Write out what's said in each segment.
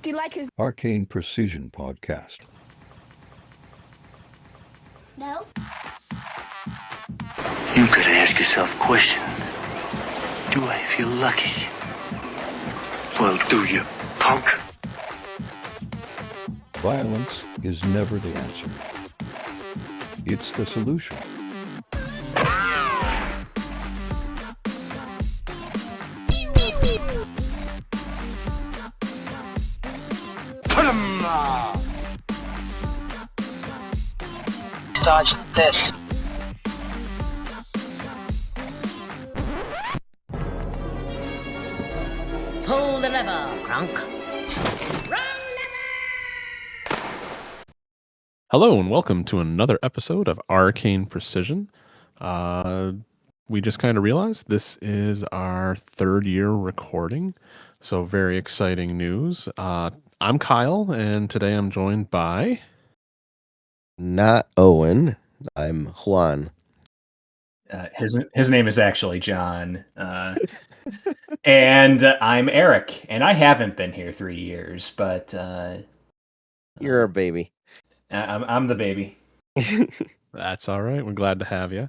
Do you like his... Arcane Precision podcast. No? You gotta ask yourself a question. Do I feel lucky? Well, do you, punk? Violence is never the answer. It's the solution. Dodge this. Pull the lever, Grunk. Hello and welcome to another episode of Arcane Precision. We just kind of realized this is our third year recording, so very exciting news. I'm Kyle, and today I'm joined by... Not Owen. I'm Juan. His name is actually John. And I'm Eric, and I haven't been here 3 years, but You're a baby. I'm the baby. That's all right. We're glad to have you.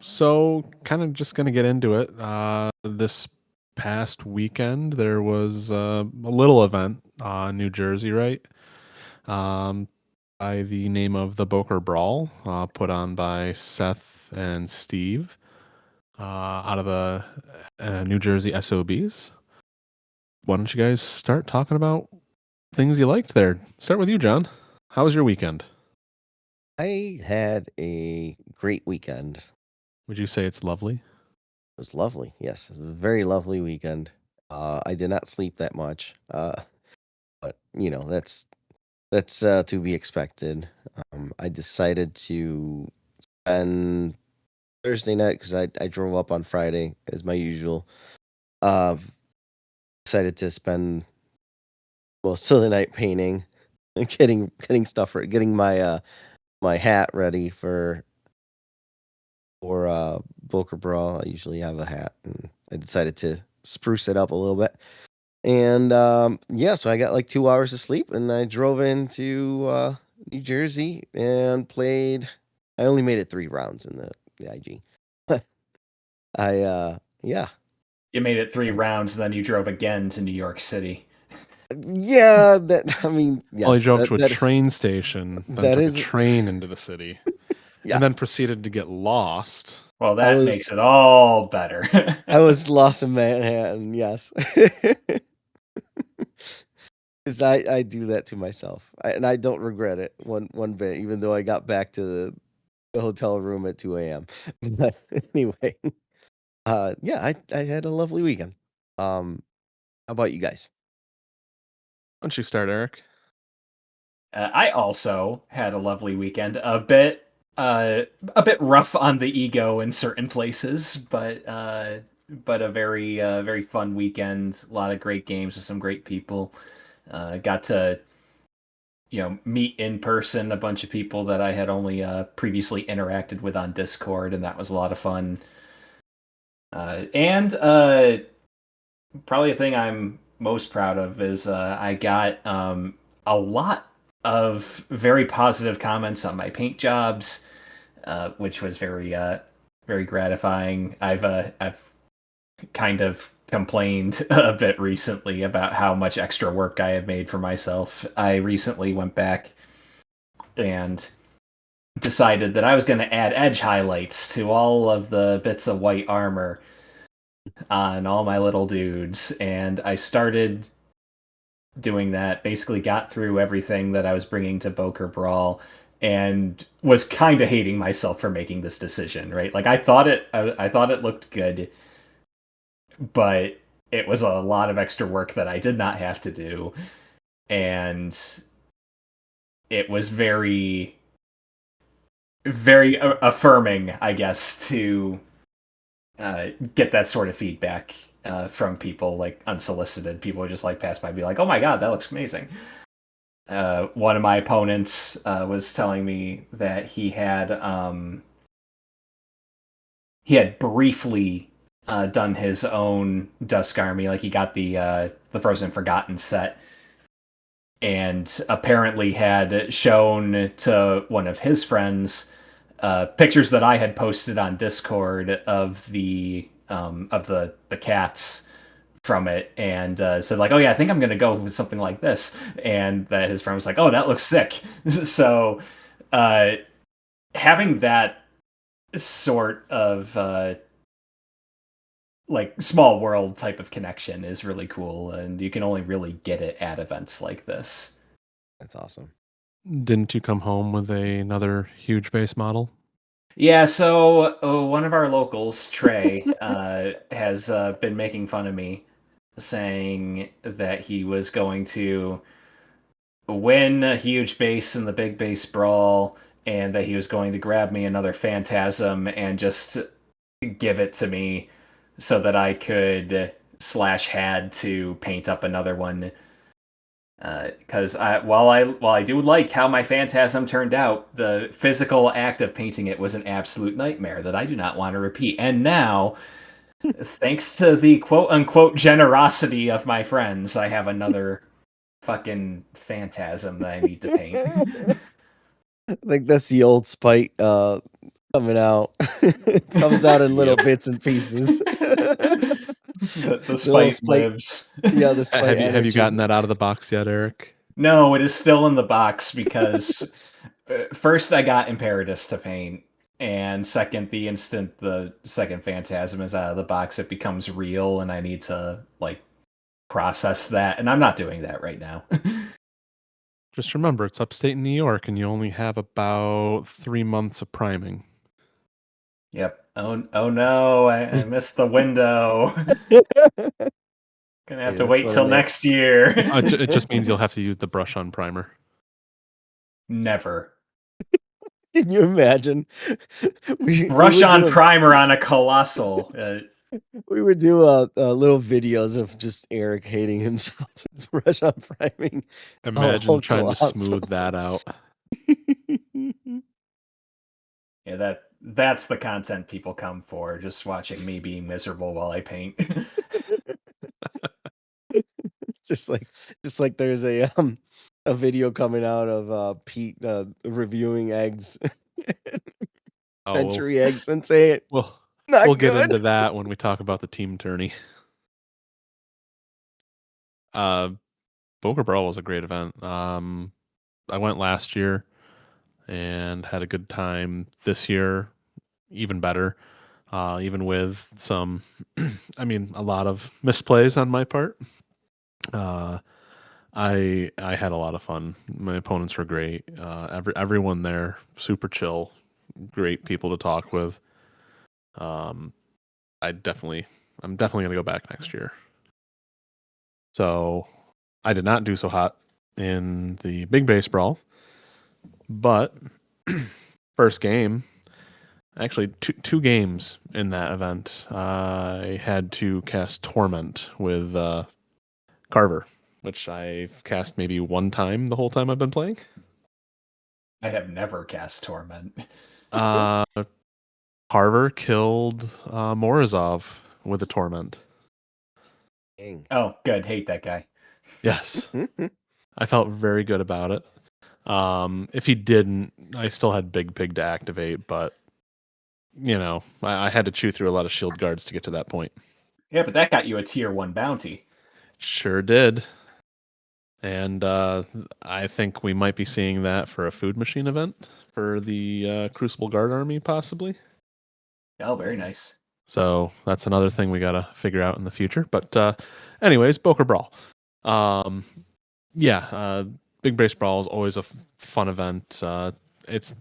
So kind of just going to get into it. This past weekend, there was a little event in New Jersey, right? By the name of the Bokur Brawl, put on by Seth and Steve out of the New Jersey SOBs. Why don't you guys start talking about things you liked there? Start with you, John. How was your weekend? I had a great weekend. It Would you say it's lovely? was lovely. Yes, it was a very lovely weekend. I did not sleep that much, but that's to be expected. I decided to spend Thursday night because I drove up on Friday as my usual. Decided to spend most of the night painting, and getting stuff for getting my my hat ready for Bokur Brawl. I usually have a hat, and I decided to spruce it up a little bit. And so I got like 2 hours of sleep, and I drove into New Jersey and played. I only made it 3 rounds in the IG. Yeah. You made it 3 rounds, then you drove again to New York City. Yeah, that I mean, yes. Well, he drove to a that is- train station, then that took is- a train into the city, yes. and then proceeded to get lost. Well, I that was- makes it all better. I was lost in Manhattan, yes. Because I do that to myself, and I don't regret it one bit, even though I got back to the hotel room at 2 a.m. But anyway, I had a lovely weekend. How about you guys? Why don't you start, Eric? I also had a lovely weekend. A bit rough on the ego in certain places, but a very very fun weekend. A lot of great games with some great people. Got to meet in person a bunch of people that I had only previously interacted with on Discord, and that was a lot of fun. And probably the thing I'm most proud of is I got a lot of very positive comments on my paint jobs, which was very very gratifying. I've kind of complained a bit recently about how much extra work I have made for myself. I recently went back and decided that I was going to add edge highlights to all of the bits of white armor on all my little dudes, and I started doing that. Basically got through everything that I was bringing to Bokur Brawl and was kind of hating myself for making this decision, right? Like I thought it looked good, but it was a lot of extra work that I did not have to do, and it was very very affirming, I guess, to get that sort of feedback from people, like unsolicited. People would just like pass by and be like, "Oh my god, that looks amazing." One of my opponents was telling me that he had briefly done his own Dusk Army. Like he got the the Frozen Forgotten set, and apparently had shown to one of his friends pictures that I had posted on Discord of the cats from it, and said like, "Oh yeah, I think I'm gonna go with something like this," and that his friend was like, "Oh, that looks sick." So having that sort of like small world type of connection is really cool, and you can only really get it at events like this. That's awesome. Didn't you come home with another huge base model? Yeah, so one of our locals, Trey, has been making fun of me, saying that he was going to win a huge base in the big base brawl, and that he was going to grab me another phantasm and just give it to me so that I could slash had to paint up another one. Because while I do like how my phantasm turned out, the physical act of painting it was an absolute nightmare that I do not want to repeat. And now, thanks to the quote unquote generosity of my friends, I have another fucking phantasm that I need to paint. I think that's the old spite coming out. Comes out in little bits and pieces. The little spite lives. Yeah, the spite Have you energy. gotten that out of the box yet, Eric? No, it is still in the box because first I got Imperatus to paint, and second, the instant the second Phantasm is out of the box, it becomes real, and I need to like process that, and I'm not doing that right now. Just remember, it's upstate New York, and you only have about 3 months of priming. Yep. Oh no, I missed the window. Gonna have to wait till next year. It just means you'll have to use the brush on primer. Never. Can you imagine? Brush on primer on a colossal. We would do little videos of just Eric hating himself with brush on priming. Imagine trying to smooth that out. Yeah, that's the content people come for, just watching me being miserable while I paint. just like there's a video coming out of Pete reviewing eggs. Century eggs and say it. We'll get into that when we talk about the team tourney. Bokur Brawl was a great event. I went last year and had a good time. This year, even better. Even with some, a lot of misplays on my part. I had a lot of fun. My opponents were great. Everyone there, super chill, great people to talk with. I'm definitely gonna go back next year. So I did not do so hot in the big base brawl, but first game, actually two games in that event, I had to cast Torment with Carver, which I've cast maybe one time the whole time I've been playing. I have never cast Torment. Carver killed Morozov with a Torment. Dang. Oh, good. Hate that guy. Yes. I felt very good about it. If he didn't, I still had Big Pig to activate, but I had to chew through a lot of shield guards to get to that point. Yeah, but that got you a tier 1 bounty. Sure did. And I think we might be seeing that for a food machine event for the Crucible Guard Army, possibly. Oh, very nice. So that's another thing we got to figure out in the future. But anyways, Bokur Brawl. Big Base Brawl is always a fun event. It's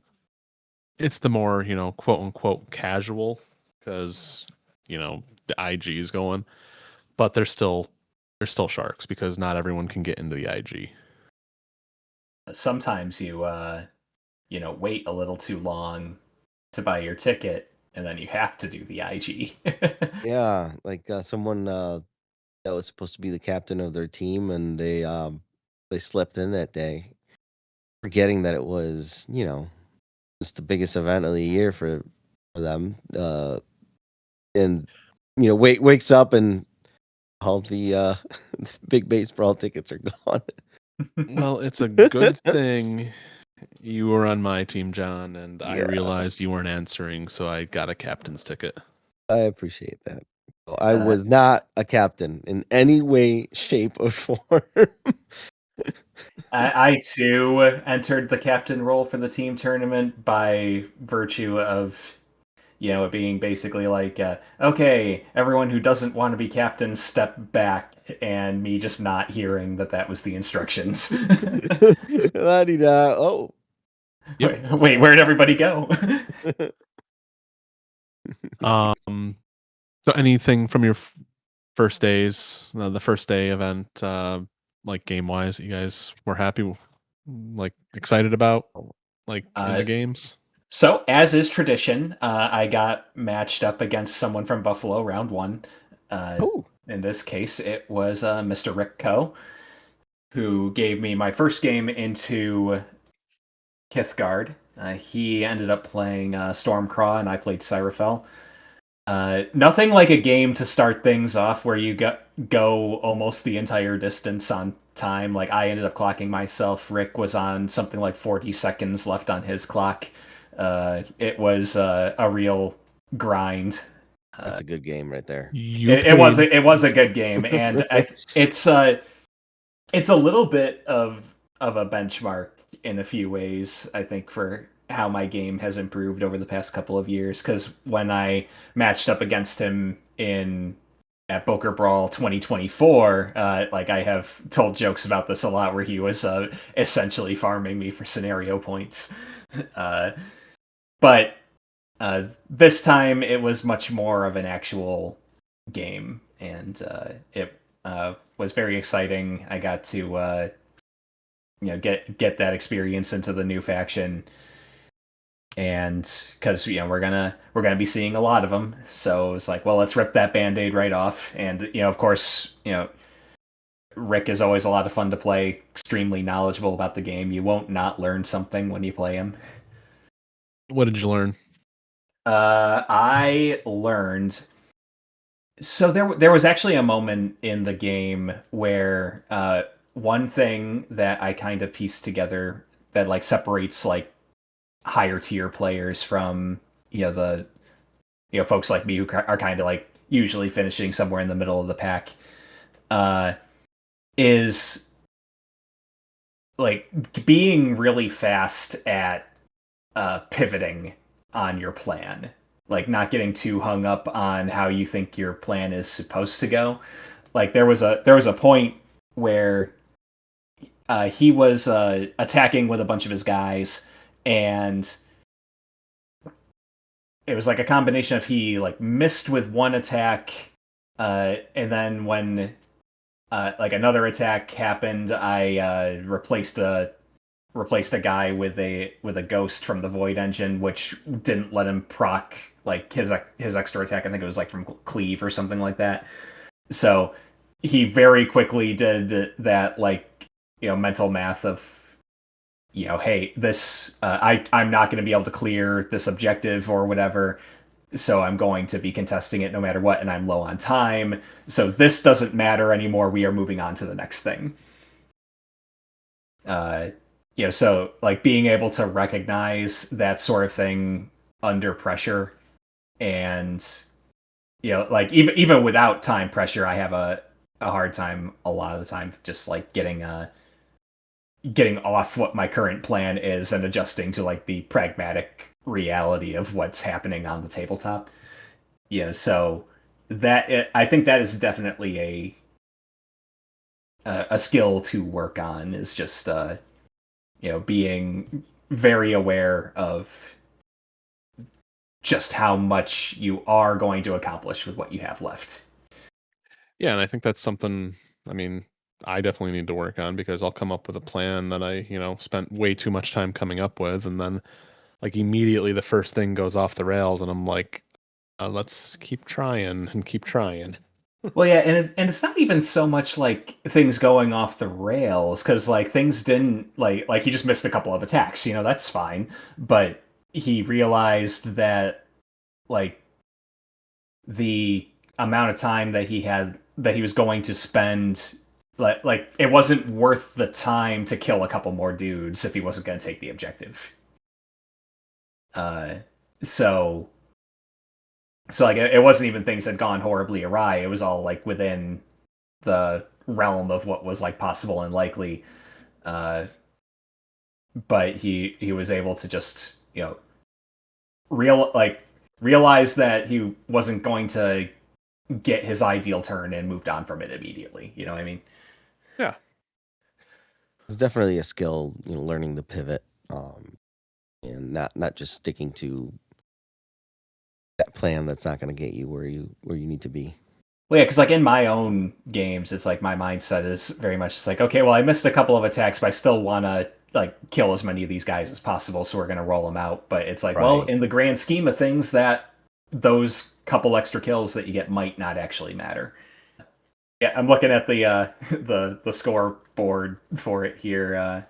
the more, quote unquote casual because, the IG is going, but they're still sharks because not everyone can get into the IG. Sometimes you wait a little too long to buy your ticket, and then you have to do the IG. Yeah, like someone that was supposed to be the captain of their team, and they slept in that day, forgetting that it was just the biggest event of the year for them. And wakes up and all the big base brawl tickets are gone. Well, it's a good thing you were on my team, John, and I Yeah. realized you weren't answering, so I got a captain's ticket. I appreciate that. I was not a captain in any way, shape, or form. I too entered the captain role for the team tournament by virtue of it being basically like, okay, everyone who doesn't want to be captain, step back, and me just not hearing that was the instructions. La-di-da. Oh. Yep. Wait, where'd everybody go? So anything from your first days, the first day event, like game wise, that you guys were happy, like excited about, like in the games? So, as is tradition, I got matched up against someone from Buffalo round one. In this case, it was Mr. Rick Coe, who gave me my first game into Kithgard. He ended up playing Stormcraw, and I played Cyrafel. Nothing like a game to start things off where you go almost the entire distance on time. Like, I ended up clocking myself. Rick was on something like 40 seconds left on his clock. It was a real grind. That's a good game right there. It was a good game, and it's a little bit of a benchmark in a few ways, I think, for how my game has improved over the past couple of years. Because when I matched up against him at Bokur Brawl 2024, like, I have told jokes about this a lot, where he was essentially farming me for scenario points. But this time it was much more of an actual game, and it was very exciting. I got to get that experience into the new faction, and because we're gonna be seeing a lot of them, so it's like, well, let's rip that band-aid right off. And of course, Rick is always a lot of fun to play, extremely knowledgeable about the game. You won't not learn something when you play him. What did you learn? I learned. So there was actually a moment in the game where one thing that I kind of pieced together that like separates like higher tier players from the folks like me who are kind of like usually finishing somewhere in the middle of the pack, is like being really fast at pivoting on your plan, like not getting too hung up on how you think your plan is supposed to go. Like there was a point where he was attacking with a bunch of his guys, and it was like a combination of he like missed with one attack, and then when like another attack happened, I replaced a guy with a ghost from the Void Engine, which didn't let him proc like his extra attack. I think it was like from Cleave or something like that. So he very quickly did that, like, mental math of, hey, this I'm not going to be able to clear this objective or whatever, so I'm going to be contesting it no matter what, and I'm low on time, so this doesn't matter anymore. We are moving on to the next thing. So like being able to recognize that sort of thing under pressure, and like even without time pressure, I have a hard time a lot of the time just like getting off what my current plan is and adjusting to like the pragmatic reality of what's happening on the tabletop. So I think that is definitely a skill to work on, is just being very aware of just how much you are going to accomplish with what you have left. Yeah, and I think that's something, I mean, I definitely need to work on, because I'll come up with a plan that I, spent way too much time coming up with, and then like immediately the first thing goes off the rails, and I'm like, let's keep trying and keep trying. Well, yeah, and it's not even so much like things going off the rails, because like things didn't like he just missed a couple of attacks, that's fine. But he realized that like the amount of time that he had that he was going to spend like it wasn't worth the time to kill a couple more dudes if he wasn't going to take the objective. So like it wasn't even things had gone horribly awry. It was all like within the realm of what was like possible and likely. But he was able to just realize that he wasn't going to get his ideal turn and moved on from it immediately. You know what I mean? Yeah. It's definitely a skill, learning the pivot, and not just sticking to that plan that's not going to get you where you need to be. Well, yeah, because like in my own games, it's like my mindset is very much it's like, okay, well, I missed a couple of attacks, but I still want to like kill as many of these guys as possible, so we're going to roll them out. But it's like, well, in the grand scheme of things, that those couple extra kills that you get might not actually matter. Yeah, I'm looking at the the scoreboard for it here.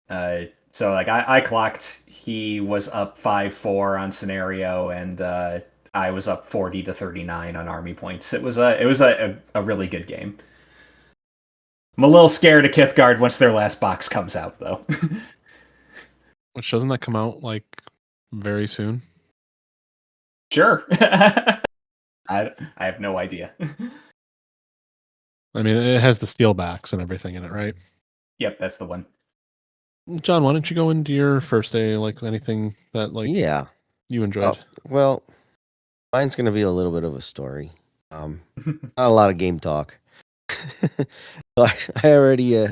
So like I clocked he was up 5-4 on scenario, and I was up 40-39 on army points. It was a really good game. I'm a little scared of Kithgard once their last box comes out, though. Which doesn't that come out like very soon? Sure. I have no idea. I mean, it has the steel backs and everything in it, right? Yep, that's the one. John, why don't you go into your first day, like anything that like you enjoyed? Well, mine's going to be a little bit of a story. Not a lot of game talk. I already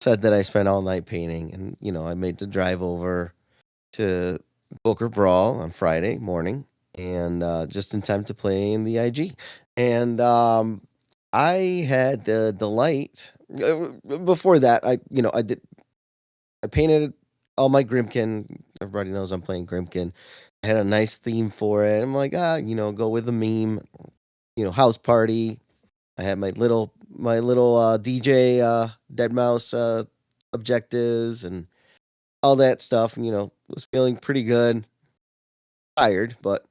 said that I spent all night painting, and I made the drive over to Bokur Brawl on Friday morning, and just in time to play in the IG. And I had the delight. Before that, I painted all my Grimkin. Everybody knows I'm playing Grimkin. I had a nice theme for it. I'm like, go with the meme, house party. I had my little DJ Dead Mouse objectives and all that stuff, and was feeling pretty good. Tired, but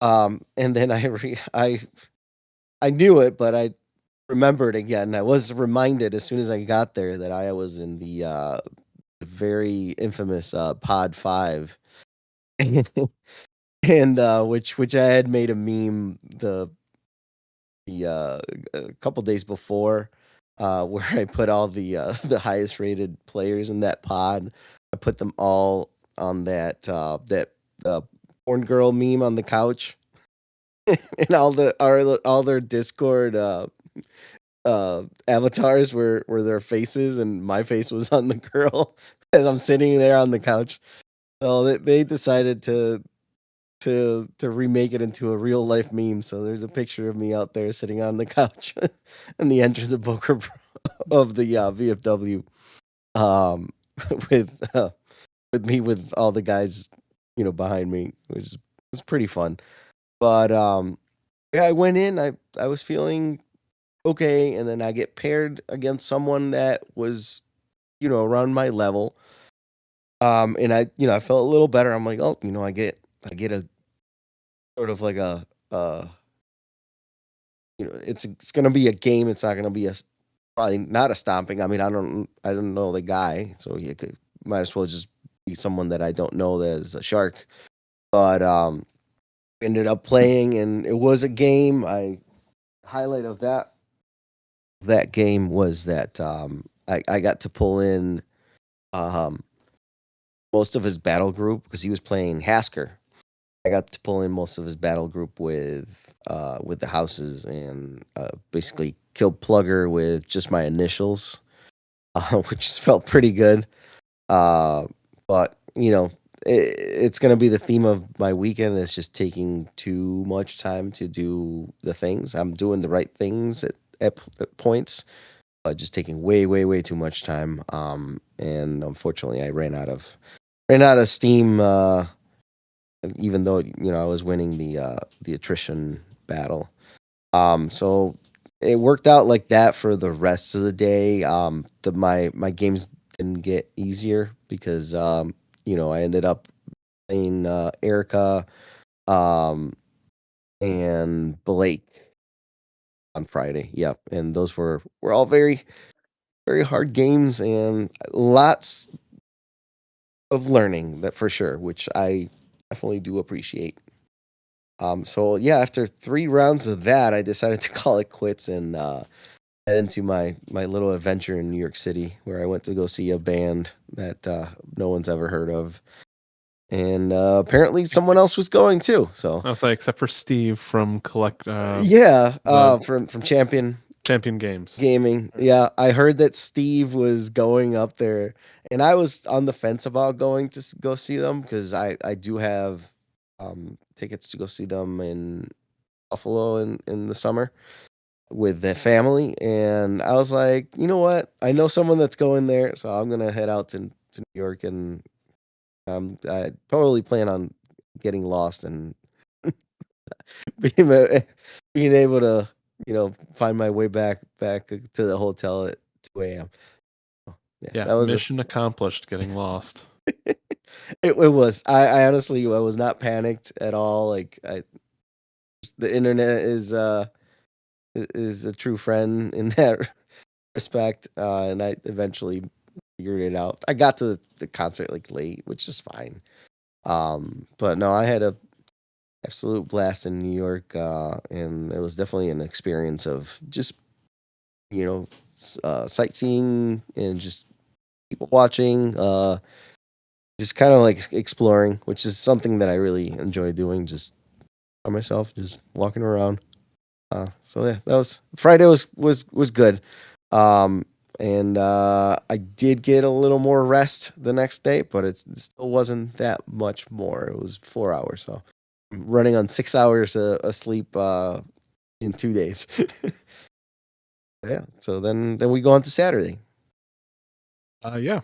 and then I knew it, but I remembered again. I was reminded as soon as I got there that I was in the very infamous Pod 5. And which I had made a meme a couple days before, where I put all the highest rated players in that pod. I put them all on that porn girl meme on the couch, and all their Discord avatars were their faces, and my face was on the girl as I'm sitting there on the couch. So they decided to remake it into a real life meme. So there's a picture of me out there sitting on the couch in the entrance of Bokur of the VFW, with me with all the guys behind me, which was pretty fun. But yeah, I went in. I was feeling okay, and then I get paired against someone that was around my level. And I felt a little better. I'm like, oh, I get a sort of like a it's gonna be a game. It's not gonna be probably not a stomping. I mean, I don't know the guy, so might as well just be someone that I don't know that is a shark. But ended up playing, and it was a game. Highlight of that game was that I got to pull in most of his battle group because he was playing Hasker. I got to pull in most of his battle group with the houses, and basically killed Plugger with just my initials, which felt pretty good. But it's gonna be the theme of my weekend. It's just taking too much time to do the things. I'm doing the right things at points, but just taking way too much time. And unfortunately, I ran out of steam. Even though I was winning the attrition battle, so it worked out like that for the rest of the day. My games didn't get easier because I ended up playing Erica, and Blake, on Friday. Yep, and those were all very very hard games and lots of learning, that for sure, which I definitely do appreciate. So yeah, after 3 rounds of that, I decided to call it quits and head into my little adventure in New York City, where I went to go see a band that no one's ever heard of, and apparently someone else was going too. So I was like, except for Steve from yeah, the from Champion Champion Games. Gaming. Yeah, I heard that Steve was going up there, and I was on the fence about going to go see them because I do have tickets to go see them in Buffalo in the summer with the family, and I was like, you know what? I know someone that's going there, so I'm gonna head out to New York, and I totally plan on getting lost and being being able to find my way back to the hotel at 2 a.m. Oh, yeah, Yeah, that was a mission accomplished. Getting lost. it was. I honestly I was not panicked at all. Like the internet is a true friend in that respect, and I eventually figured it out. I got to the concert like late, which is fine. But no, I had a absolute blast in New York, and it was definitely an experience of just sightseeing and just people watching, just kind of like exploring, which is something that I really enjoy doing, just by myself, just walking around. So yeah, that was Friday was good. Um, and I did get a little more rest the next day, but it still wasn't that much more. It was 4 hours, so I'm running on 6 hours of sleep in 2 days. Yeah. So then we go on to Saturday. Yeah.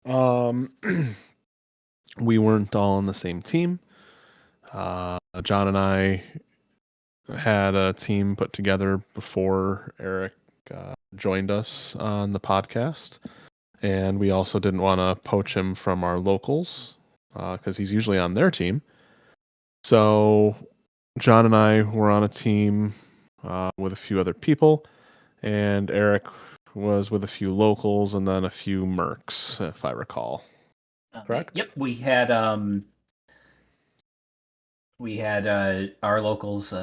Um, we weren't all on the same team. John and I had a team put together before Eric joined us on the podcast, and we also didn't want to poach him from our locals because he's usually on their team. So John and I were on a team with a few other people, and Eric was with a few locals and then a few mercs, if I recall. Correct? Yep, we had our locals,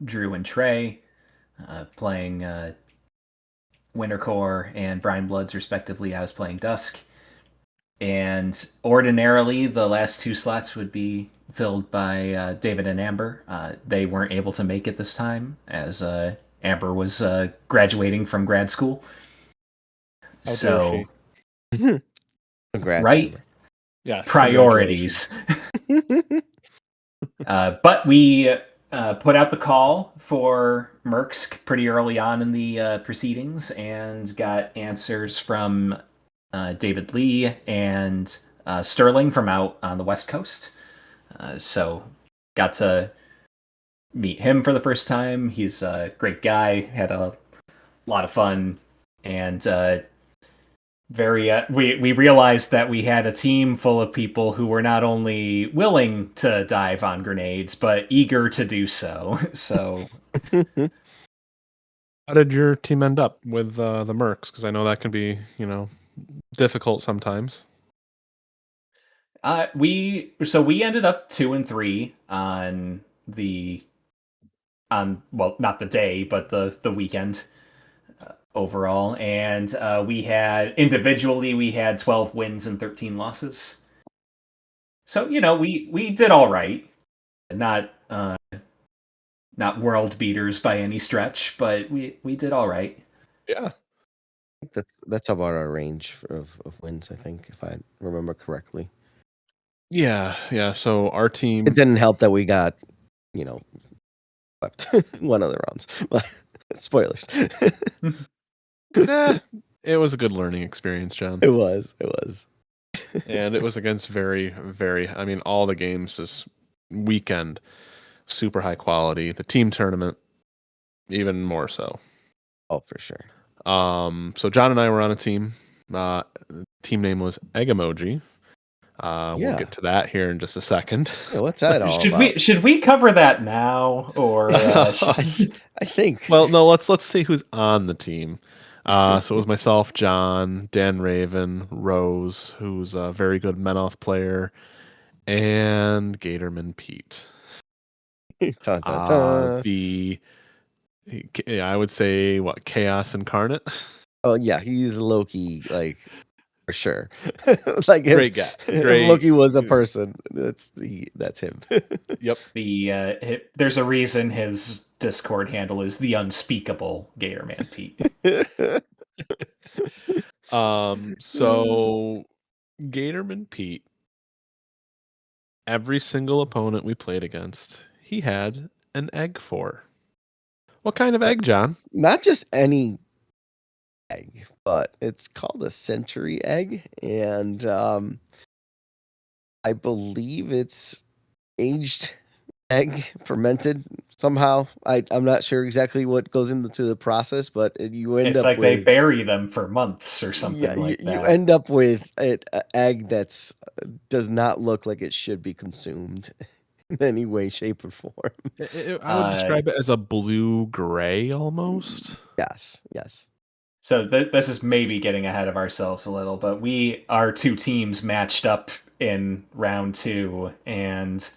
Drew and Trey, playing Wintercore and Brine Bloods respectively. I was playing Dusk. And ordinarily, the last 2 slots would be filled by David and Amber. They weren't able to make it this time, as Amber was graduating from grad school. How dare So, Congrats, right? Amber. Yes. Priorities. But we put out the call for Mercs pretty early on in the proceedings and got answers from David Lee and Sterling from out on the West Coast. So got to meet him for the first time. He's a great guy, had a lot of fun, and we realized that we had a team full of people who were not only willing to dive on grenades, but eager to do so. So How did your team end up with the mercs? Because I know that can be, difficult sometimes. we ended up 2-3 on well, not the day, but the weekend overall, and we had 12 wins and 13 losses. So we did all right, not not world beaters by any stretch, but we did all right. Yeah. That's about our range of wins, I think, if I remember correctly. Yeah. So our team. It didn't help that we got, swept one of the rounds, but spoilers. It was a good learning experience, John. It was. And it was against very, very, all the games this weekend, super high quality. The team tournament, even more so. Oh, for sure. So John and I were on a team. Team name was Egg Emoji. We'll Yeah. get to that here in just a second. Yeah, what's that all Should about? we cover that now, or I think. Well, no, let's see who's on the team. So it was myself, John, Dan Raven, Rose, who's a very good Menoth player, and Gatorman Pete. Dun, dun, dun. I would say what, Chaos Incarnate. Oh yeah, he's Loki, like for sure. Like Great guy. if Great. Loki was a person, that's him. Yep. there's a reason his Discord handle is the unspeakable Gatorman Pete. So Gatorman Pete, every single opponent we played against, he had an egg for. What kind of egg, John? Not just any egg, but it's called a century egg, and I believe it's aged egg, fermented somehow. I'm not sure exactly what goes into the process, but you end It's up like with, they bury them for months or something yeah, like you that. end up with an egg that's does not look like it should be consumed in any way, shape, or form. I would describe it as a blue-gray almost. Yes. So this is maybe getting ahead of ourselves a little, but our two teams matched up in round 2, and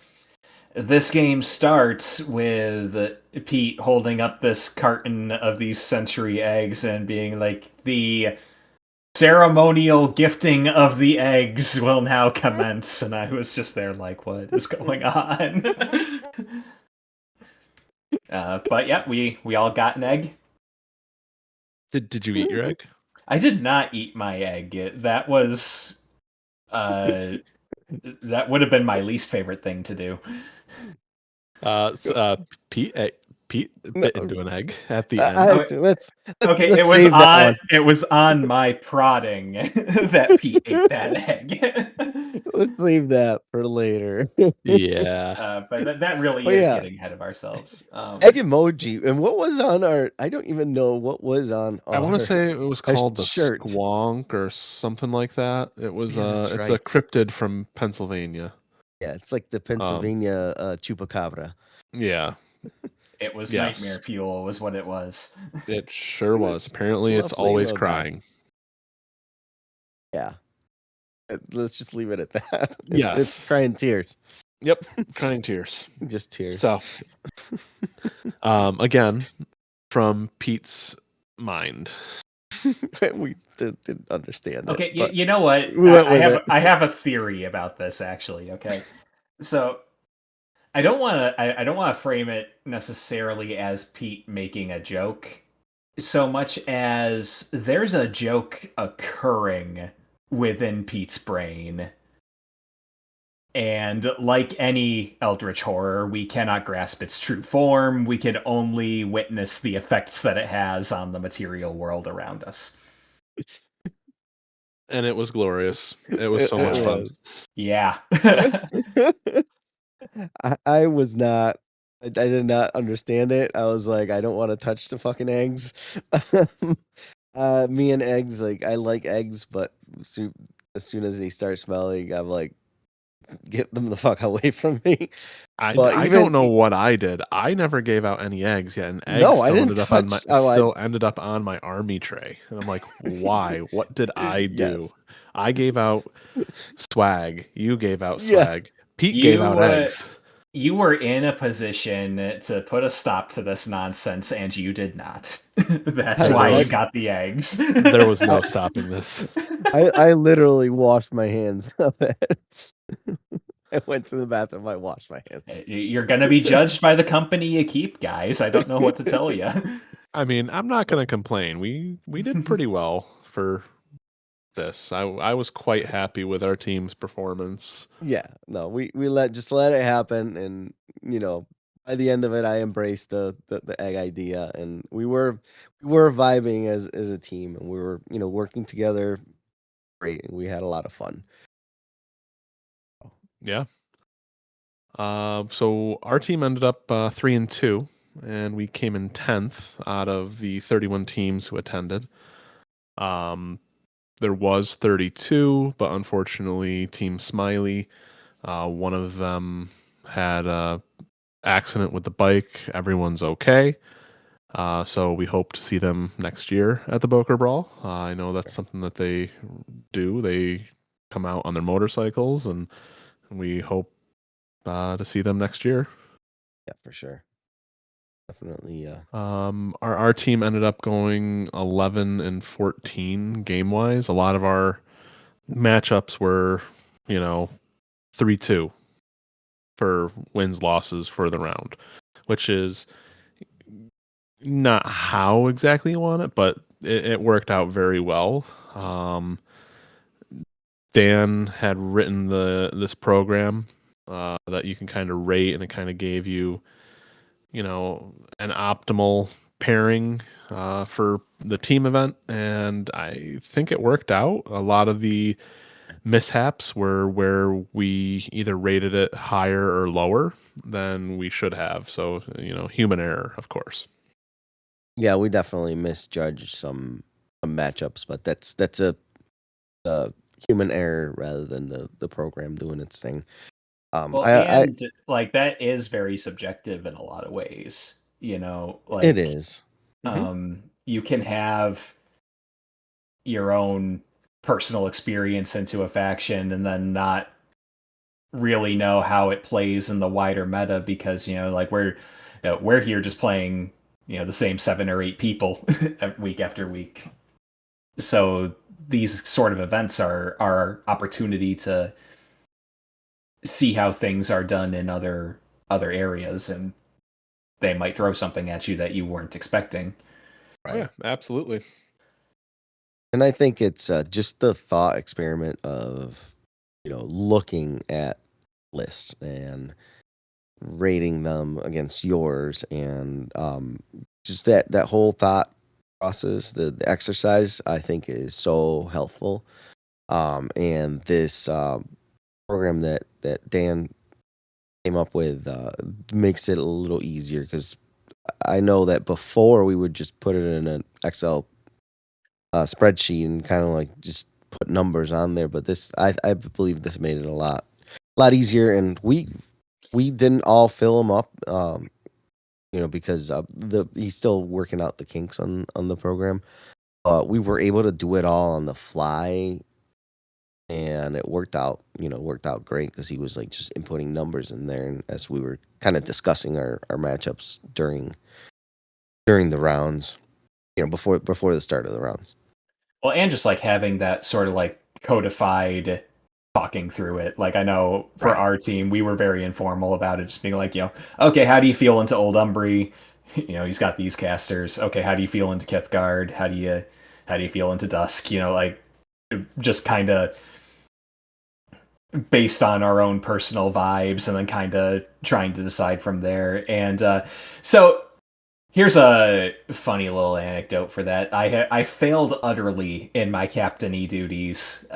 this game starts with Pete holding up this carton of these century eggs and being like, the ceremonial gifting of the eggs will now commence. And I was just there like, what is going on? But yeah, we all got an egg. Did you eat your egg? I did not eat my egg. That was that would have been my least favorite thing to do. Pete No. bit into an egg at the end. Let's Okay, let's it was save that on one. it was on my prodding that Pete ate that egg. Let's leave that for later. Yeah. But that really Oh, is yeah. getting ahead of ourselves. Egg emoji. And what was on our? I don't even know what was on. I want to say it was called the shirt. Squonk or something like that. It was Yeah, that's it's a right. cryptid from Pennsylvania. Yeah, it's like the Pennsylvania chupacabra. Yeah, It was Yes. nightmare fuel, was what it was. it sure It was. was Apparently, it's lovely always little guy. crying. Yeah. Let's just leave it at that. Yes. It's crying tears. Yep, crying tears. Just tears. So, again, from Pete's mind. We didn't understand it. Okay, but you know what? we went with it. I have a theory about this actually. Okay, so I don't want to frame it necessarily as Pete making a joke, so much as there's a joke occurring within Pete's brain. And like any eldritch horror, we cannot grasp its true form. We can only witness the effects that it has on the material world around us. And it was glorious. It was so much fun. Yeah. I was not. I did not understand it. I was like, I don't want to touch the fucking eggs. Me and eggs, like I like eggs, but as soon as they start smelling, I'm like, get them the fuck away from me. I But don't know what I did. I never gave out any eggs yet, and eggs No, I still didn't ended up on my touch- oh, I- still ended up on my army tray. And I'm like, why? What did I do? Yes. I gave out swag. You gave out Yeah. swag. Pete gave out eggs. You were in a position to put a stop to this nonsense, and you did not. That's I why you was. got the eggs. There was no stopping this. I literally washed my hands of it. I went to the bathroom. I washed my hands. You're going to be judged by the company you keep, guys. I don't know what to tell you. I mean, I'm not going to complain. We did pretty well for this. I was quite happy with our team's performance. Yeah, no, we let it happen, and by the end of it, I embraced the egg idea, and we were vibing as a team, and we were working together great, and we had a lot of fun. Yeah. So our team ended up 3-2, and we came in 10th out of the 31 teams who attended. there was 32, but unfortunately, Team Smiley, one of them had a accident with the bike. Everyone's okay. So we hope to see them next year at the Bokur Brawl. I know that's something that they do. They come out on their motorcycles, and we hope to see them next year. Yeah, for sure. Definitely. Our team ended up going 11-14 game wise. A lot of our matchups were, 3-2 for wins losses for the round, which is not how exactly you want it, but it worked out very well. Dan had written this program that you can kind of rate, and it kind of gave you, an optimal pairing for the team event, and I think it worked out. A lot of the mishaps were where we either rated it higher or lower than we should have. So, human error, of course. Yeah, we definitely misjudged some matchups, but that's a human error rather than the program doing its thing. Well, I and like that is very subjective in a lot of ways. it Like is. Mhm. you can have your own personal experience into a faction and then not really know how it plays in the wider meta because like we're here just playing the same 7 or 8 people week after week. So these sort of events are our opportunity to see how things are done in other areas, and they might throw something at you that you weren't expecting. Oh, yeah, absolutely. And I think it's just the thought experiment of, looking at lists and rating them against yours, and just that whole thought process, the exercise, I think is so helpful. And this program that Dan came up with makes it a little easier because I know that before we would just put it in an Excel spreadsheet and kind of like just put numbers on there. But this, I believe, this made it a lot easier, and we didn't all fill them up, because he's still working out the kinks on the program. We were able to do it all on the fly, and it worked out great because he was like just inputting numbers in there, and as we were kind of discussing our matchups during the rounds, before the start of the rounds. Well, and just like having that sort of like codified talking through it. Like I know for Right. our team, we were very informal about it, just being like, okay, how do you feel into Old Umbry? He's got these casters. Okay, how do you feel into Kithgard? How do you feel into Dusk? Like just kind of based on our own personal vibes, and then kind of trying to decide from there. And so here's a funny little anecdote for that. I failed utterly in my captainy duties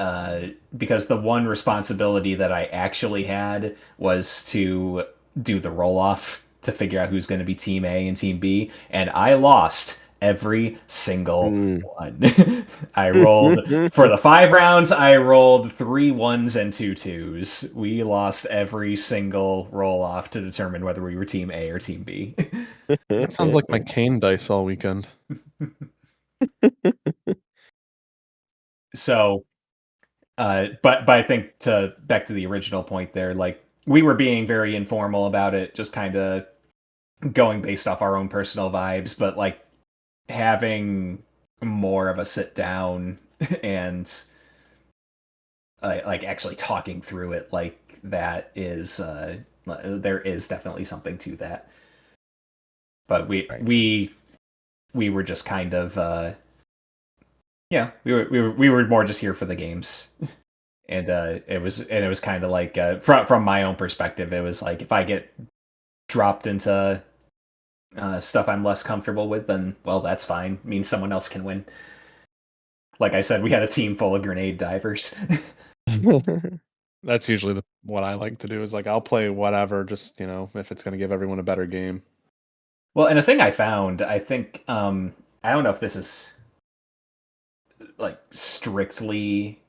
because the one responsibility that I actually had was to do the roll off to figure out who's going to be Team A and Team B, and I lost every single Mm. one. I rolled for the 5 rounds. I rolled 3 1s and 2 2s. We lost every single roll off to determine whether we were Team A or Team B. That sounds like my cane dice all weekend. So, but I think back to the original point there, like we were being very informal about it, just kind of going based off our own personal vibes, but like having more of a sit down and like actually talking through it like that is there is definitely something to that. But Right. we were just kind of yeah, we were more just here for the games. And it was kind of like from my own perspective, it was like if I get dropped into stuff I'm less comfortable with, then well, that's fine. It means someone else can win. Like I said, we had a team full of grenade divers. That's usually what I like to do is like I'll play whatever, just if it's going to give everyone a better game. Well, and a thing I found, I think I don't know if this is like strictly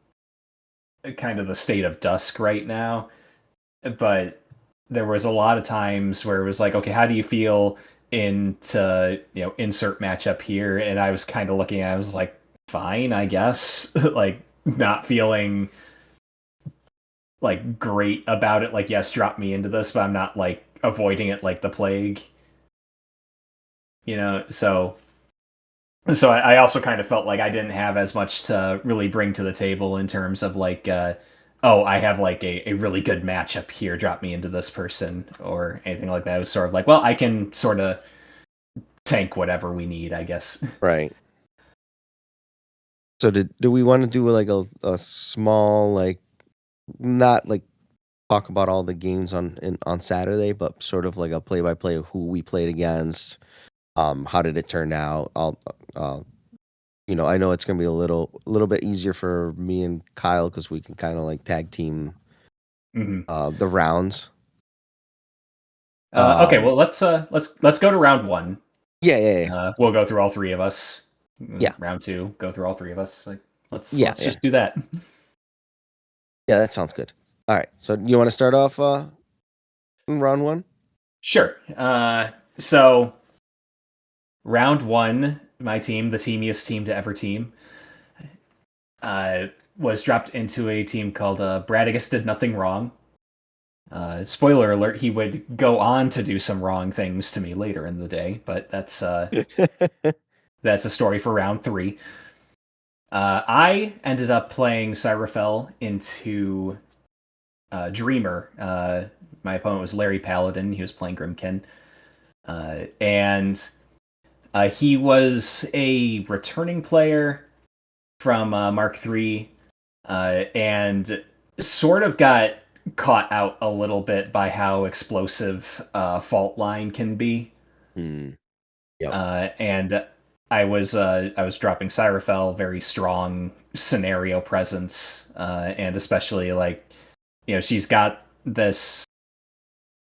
kind of the state of dusk right now, but there was a lot of times where it was like, okay, how do you feel into insert matchup here? And I was kind of looking at it, I was like, fine, I guess. Like not feeling like great about it. Like, yes, drop me into this, but I'm not like avoiding it like the plague. So I also kind of felt like I didn't have as much to really bring to the table in terms of like, oh, I have like a really good matchup here, drop me into this person or anything like that. It was sort of like, well, I can sort of tank whatever we need, I guess. Right. So do we want to do like a small, like, not like talk about all the games on Saturday, but sort of like a play by play of who we played against, how did it turn out? I know it's gonna be a little bit easier for me and Kyle because we can kind of like tag team the rounds. Okay, Um, well let's go to round one. yeah. We'll go through all three of us. Yeah. Round two, go through all three of us. Like let's Yeah, just do that. Yeah, that sounds good. All right. So you want to start off in round one? Sure. So round one, my team, the teamiest team to ever team, was dropped into a team called Bradigus Did Nothing Wrong. Spoiler alert, he would go on to do some wrong things to me later in the day, but that's a story for round three. I ended up playing Cyrafel into Dreamer. My opponent was Larry Paladin. He was playing Grimkin. And he was a returning player from Mark III, and sort of got caught out a little bit by how explosive Fault Line can be. Yep. And I was dropping Cyrafel, very strong scenario presence, and especially like she's got this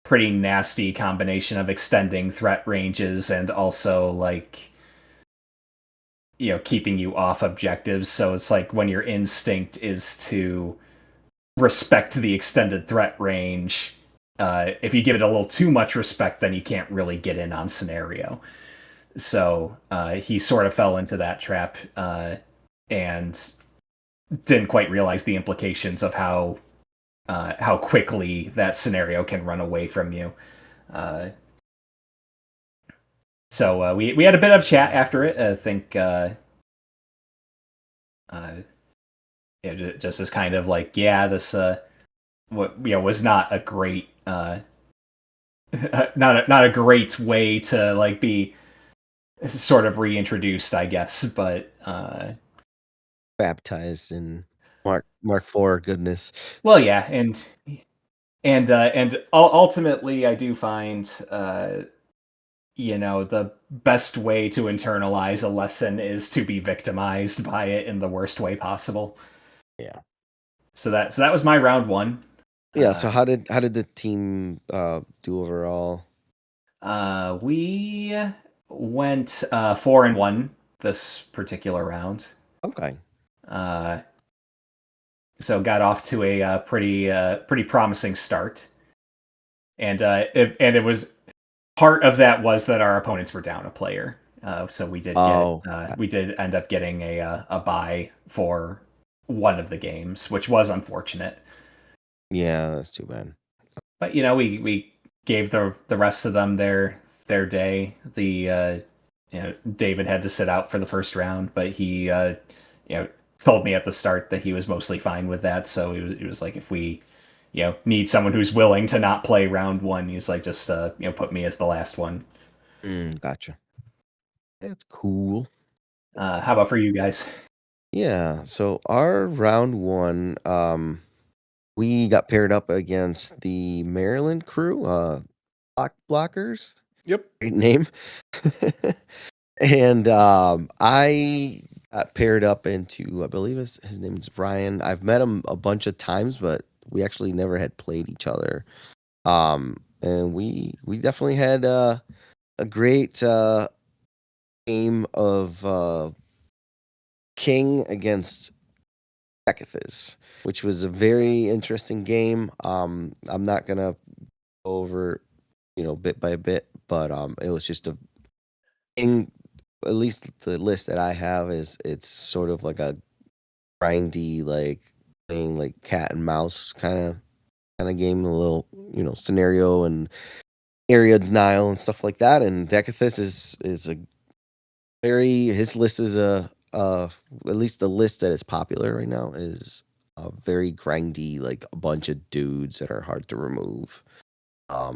pretty nasty combination of extending threat ranges and also like keeping you off objectives. So it's like when your instinct is to respect the extended threat range, if you give it a little too much respect, then you can't really get in on scenario. So he sort of fell into that trap and didn't quite realize the implications of how quickly that scenario can run away from you. So we had a bit of chat after it. I think just as kind of like, yeah, this was not a great not a great way to like be sort of reintroduced, I guess, but Baptized in Mark IV goodness. well, yeah, and ultimately, I do find the best way to internalize a lesson is to be victimized by it in the worst way possible. Yeah. So that was my round one. Yeah. So how did the team do overall? We went 4-1 this particular round. Okay. So got off to a pretty promising start, and it was part of that was that our opponents were down a player. So we did end up getting a bye for one of the games, which was unfortunate. Yeah, that's too bad. But we gave the rest of them their day. The David had to sit out for the first round, but he told me at the start that he was mostly fine with that. So he was like, if we need someone who's willing to not play round one, he's like, just put me as the last one. Gotcha. That's cool. How about for you guys? Yeah. So our round one, we got paired up against the Maryland crew, blockers. Yep. Great name. And I got paired up into, I believe his name is Brian. I've met him a bunch of times, but we actually never had played each other. And we definitely had a great game of King against Ekithys, which was a very interesting game. I'm not gonna go over, bit by bit, but it was just a King. At least the list that I have is it's sort of like a grindy, like playing like cat and mouse kind of game, a little scenario and area denial and stuff like that. And Ekithys is a his list is at least the list that is popular right now is a very grindy, like a bunch of dudes that are hard to remove.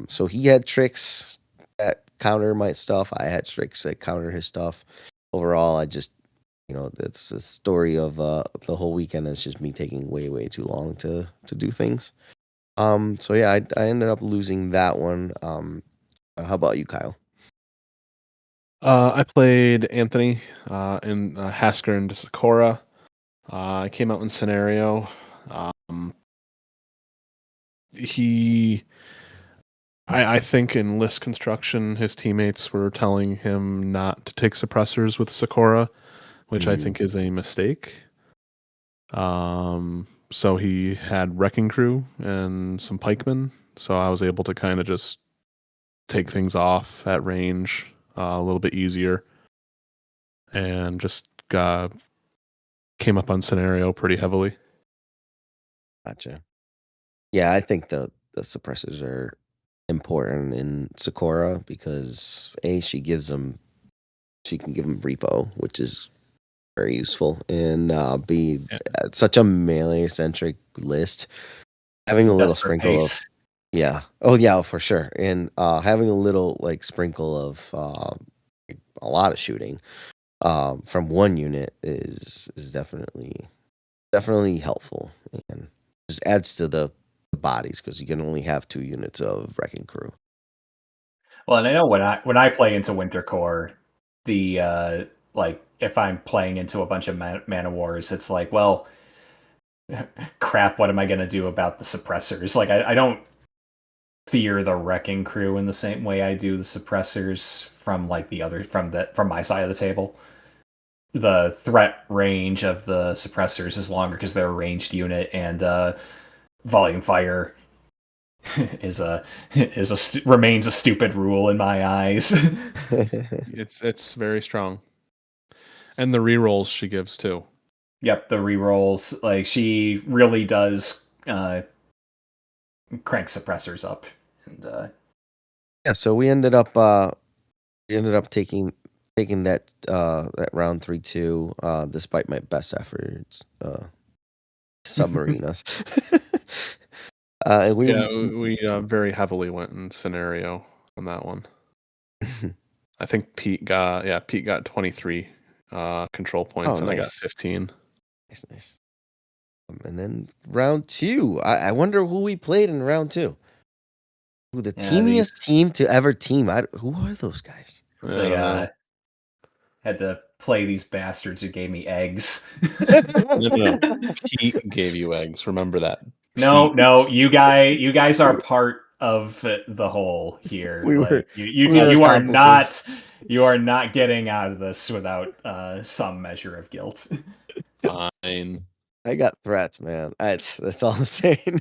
So he had tricks that counter my stuff. I had tricks that counter his stuff. Overall, I just it's the story of the whole weekend is just me taking way too long to do things. So yeah, I ended up losing that one. How about you, Kyle? I played Anthony in Hasker and Sakura. I came out in scenario. He, I think in list construction, his teammates were telling him not to take suppressors with Sakura, which I think is a mistake. So he had Wrecking Crew and some pikemen, so I was able to kind of just take things off at range a little bit easier, and just came up on scenario pretty heavily. Gotcha. Yeah, I think the suppressors are important in Sakura because she can give them repo, which is very useful, and b Yeah. such a melee centric list. Having a little Desperate sprinkle of pace. yeah, oh yeah, for sure, and having a little like sprinkle of a lot of shooting from one unit is definitely helpful and just adds to the bodies because you can only have 2 units of Wrecking Crew. Well, and I know when I play into Winter Core, the like if I'm playing into a bunch of mana wars, it's like, well, crap, what am I gonna do about the suppressors? Like I don't fear the Wrecking Crew in the same way I do the suppressors from like from my side of the table. The threat range of the suppressors is longer because they're a ranged unit, and volume fire remains a stupid rule in my eyes. It's very strong, and the rerolls she gives too. Yep, the rerolls, like she really does crank suppressors up, and Yeah, so we ended up taking that round 3-2 despite my best efforts submarine us. And Yeah, we very heavily went in scenario on that one. I think Pete got 23 control points, oh, and I got nice. 15. Nice. And then round 2. I wonder who we played in round 2. Who the yeah, teamiest team to ever team? Who are those guys? I they don't know. had to play these bastards who gave me eggs. No. Pete gave you eggs. Remember that. No, Pete. no, you guys are part of the whole here. We were Like we were you are accomplices. not getting out of this without some measure of guilt. Fine. I got threats, man. That's all I'm saying.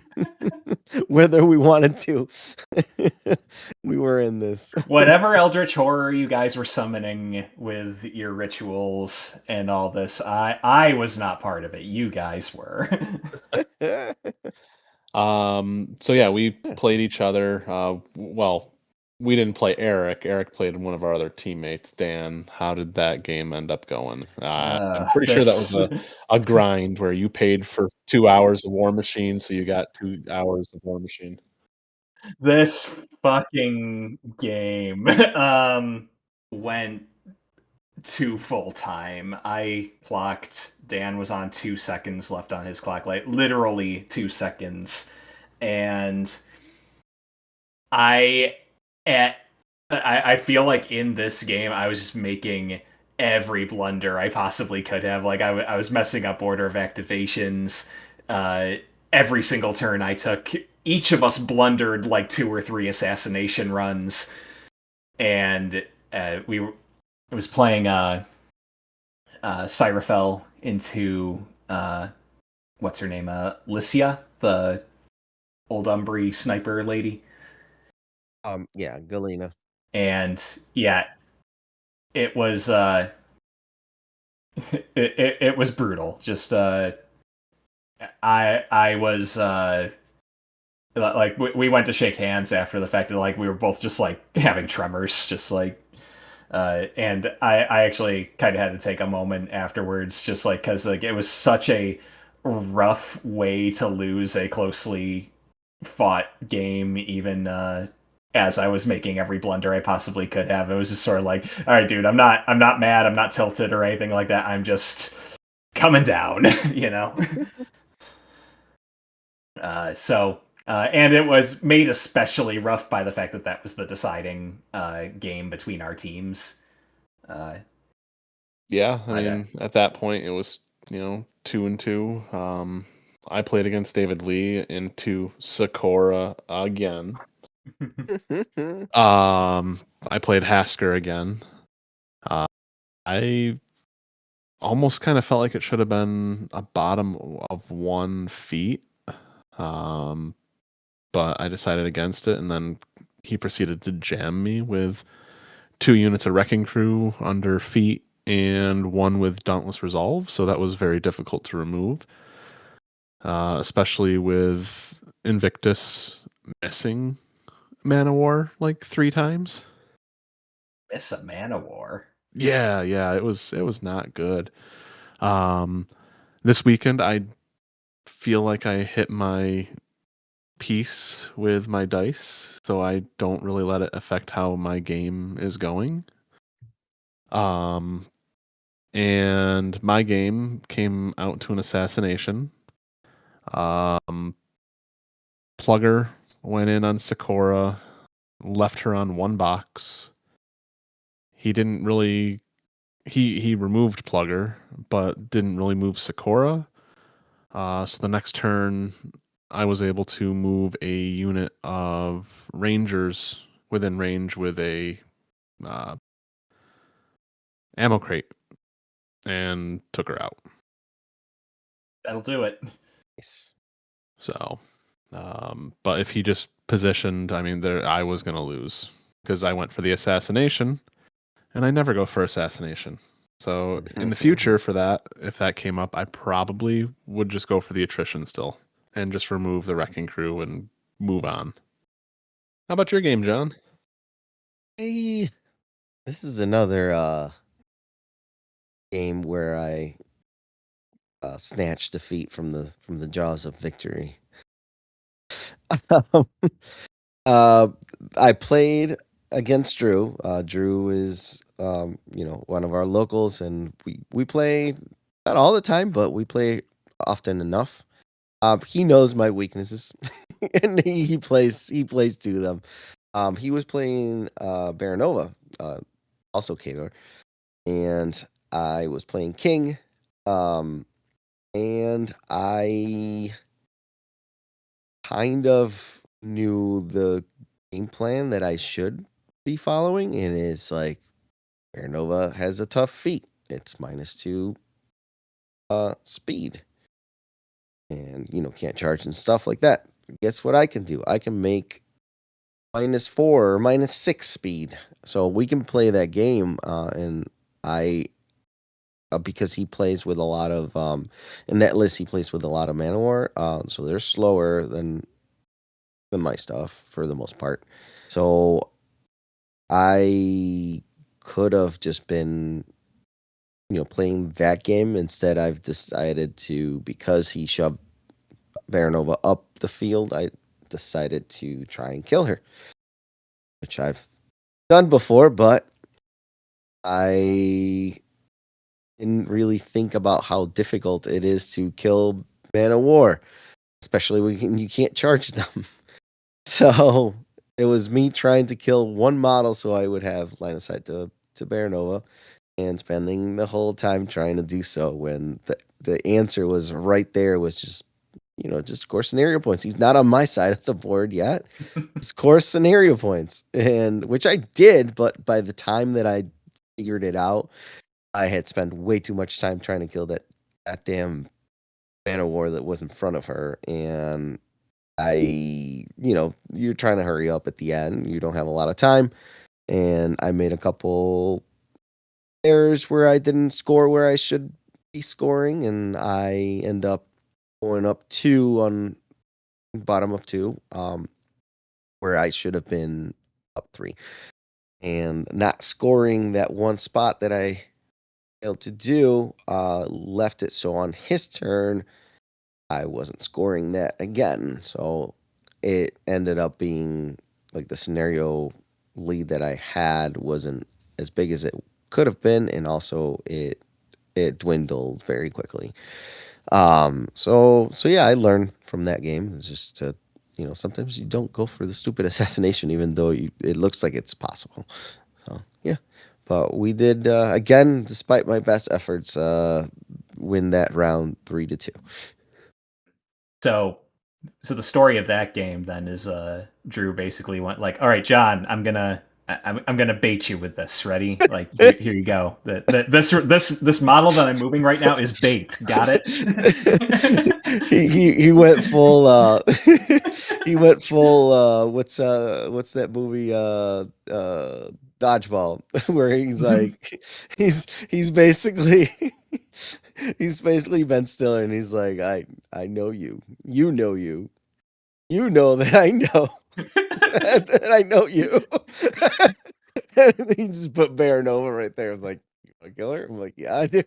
Whether we wanted to, we were in this. Whatever eldritch horror you guys were summoning with your rituals and all this, I was not part of it. You guys were. So yeah, we played each other. Well, we didn't play Eric. Eric played one of our other teammates, Dan. How did that game end up going? I'm pretty sure that was a grind where you paid for 2 hours of Warmachine, so you got 2 hours of Warmachine. This fucking game went to full time. I clocked. Dan was on 2 seconds left on his clock, like literally 2 seconds, and I at I feel like in this game I was just making every blunder I possibly could have. Like I was messing up order of activations. Every single turn I took, each of us blundered like 2 or 3 assassination runs, and I was playing Cyrafel into what's her name? Lycia, the old Umbri sniper lady. Yeah, Galena. And yeah, it was it was brutal. Just I was like we went to shake hands after the fact that like we were both just like having tremors, just like and I actually kind of had to take a moment afterwards, just like because like it was such a rough way to lose a closely fought game, even as I was making every blunder I possibly could have. It was just sort of like, all right, dude, I'm not mad, I'm not tilted or anything like that. I'm just coming down, you know. And it was made especially rough by the fact that that was the deciding game between our teams. Yeah, I mean, at that point, it was 2-2. I played against David Lee into Sakura again. I played Hasker again. I almost kind of felt like it should have been a bottom of 1 feet. But I decided against it, and then he proceeded to jam me with 2 units of Wrecking Crew under feet and 1 with Dauntless Resolve, so that was very difficult to remove, especially with Invictus missing Mana War like 3 times. Miss a Mana War? Yeah, it was not good. This weekend, I feel like I hit my piece with my dice, so I don't really let it affect how my game is going. And my game came out to an assassination. Plugger went in on Sakura, left her on 1 box. He didn't really he removed Plugger, but didn't really move Sakura. So the next turn, I was able to move a unit of Rangers within range with a ammo crate and took her out. That'll do it. Nice. So, but if he just positioned, I mean, I was going to lose because I went for the assassination, and I never go for assassination. So in the future for that, if that came up, I probably would just go for the attrition still and just remove the Wrecking Crew and move on. How about your game, John? Hey, this is another game where I snatched defeat from the jaws of victory. I played against Drew. Drew is one of our locals, and we play not all the time, but we play often enough. He knows my weaknesses, and he plays 2 of them. He was playing Baronova, also Kador, and I was playing King, and I kind of knew the game plan that I should be following, and it's like Baronova has a tough feat. It's -2 speed, and can't charge and stuff like that. Guess what I can do? I can make -4 or -6 speed, so we can play that game. And I because he plays with a lot of in that list he plays with a lot of Mana War, so they're slower than my stuff for the most part. So I could have just been playing that game. Instead, I've decided to, because he shoved Baronova up the field, I decided to try and kill her, which I've done before, but I didn't really think about how difficult it is to kill Mana War, especially when you can't charge them. So it was me trying to kill 1 model so I would have line of sight to Baronova, and spending the whole time trying to do so when the answer was right there, was just score scenario points. He's not on my side of the board yet. Score scenario points, and which I did, but by the time that I figured it out, I had spent way too much time trying to kill that that damn man of war that was in front of her, and you're trying to hurry up at the end. You don't have a lot of time, and I made a couple errors where I didn't score where I should be scoring, and I end up going up 2 on bottom of 2, where I should have been up 3, and not scoring that one spot that I failed to do, left it so on his turn, I wasn't scoring that again. So it ended up being like the scenario lead that I had wasn't as big as it could have been, and also it dwindled very quickly. So yeah, I learned from that game. It's just to, sometimes you don't go for the stupid assassination, even though it looks like it's possible. So yeah, but we did again, despite my best efforts, win that round 3-2. So the story of that game then is Drew basically went like, "All right, John, I'm gonna bait you with this. Ready? Like here you go. This model that I'm moving right now is bait. Got it?" he went full he went full what's that movie Dodgeball, where he's like he's basically he's basically Ben Stiller, and he's like, I know you know that I know that I know you. And he just put Baron over right there. I'm like, you want to kill her? I'm like, yeah, I do.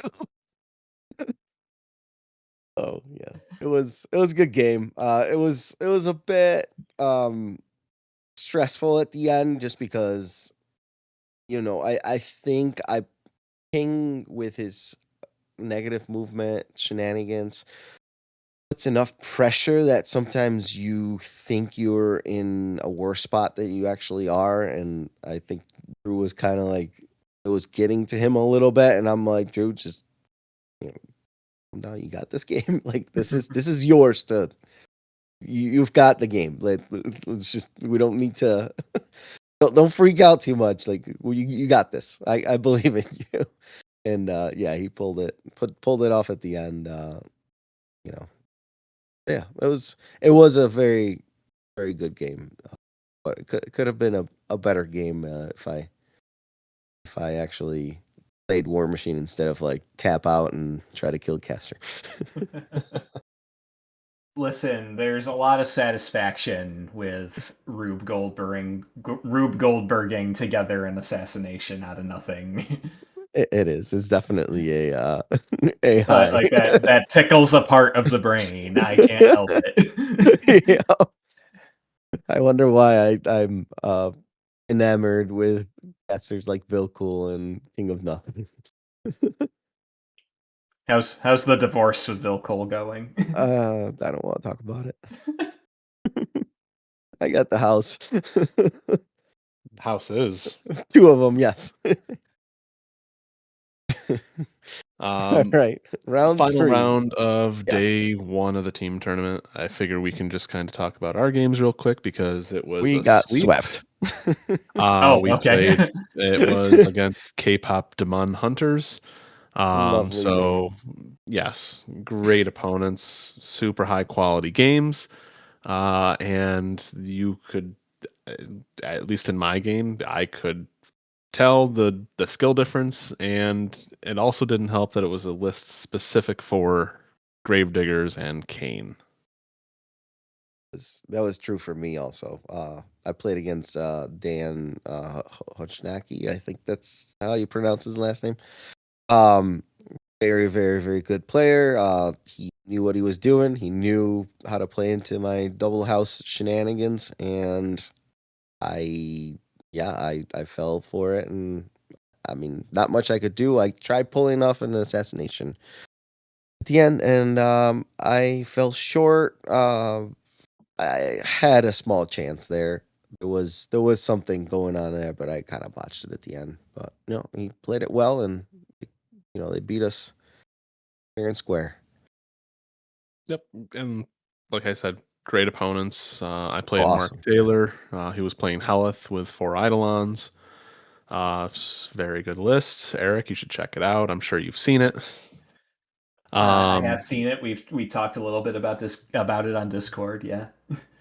Oh yeah, it was a good game. It was a bit stressful at the end, just because I think I ping with his negative movement shenanigans puts enough pressure that sometimes you think you're in a worse spot than you actually are, and I think Drew was kind of like, it was getting to him a little bit, and I'm like, Drew, just calm down. You got this game. Like this is yours to. You've got the game. Let's just, we don't need to. Don't freak out too much. Like, you got this. I believe in you. And yeah, he pulled it off at the end. You know, yeah, it was a very, very good game. But it could have been a better game if I actually played Warmachine instead of like tap out and try to kill Caster. Listen, there's a lot of satisfaction with Rube Goldberging together an assassination out of nothing. It is. It's definitely a a high. Like that tickles a part of the brain. I can't help it. Yeah. I wonder why I'm enamored with casters like Bill Cool and King of Nothing. How's the divorce with Bill Cole going? I don't want to talk about it. I got the house. House is. 2 of them, yes. All right, round Final 3. round of Yes. day 1 of the team tournament. I figure we can just kind of talk about our games real quick because it was We a got sweep. swept. We okay. played. It was against K-pop Demon Hunters. Lovely So yes, great opponents, super high quality games, and you could, at least in my game, I could tell the skill difference, and it also didn't help that it was a list specific for Gravediggers and Kane. That was true for me also. I played against Dan Hochnacki. I think that's how you pronounce his last name. Very, very, very good player. He knew what he was doing. He knew how to play into my double house shenanigans, and I fell for it. And I mean, not much I could do. I tried pulling off an assassination at the end, and I fell short. I had a small chance there. There was something going on there, but I kind of botched it at the end. But he played it well, and they beat us fair and square. Yep, and like I said, great opponents. I played Awesome. Mark Taylor. He was playing Heleth with 4 Eidolons. Very good list. Eric, you should check it out. I'm sure you've seen it. I Um, have seen it. We talked a little bit about it on Discord. Yeah.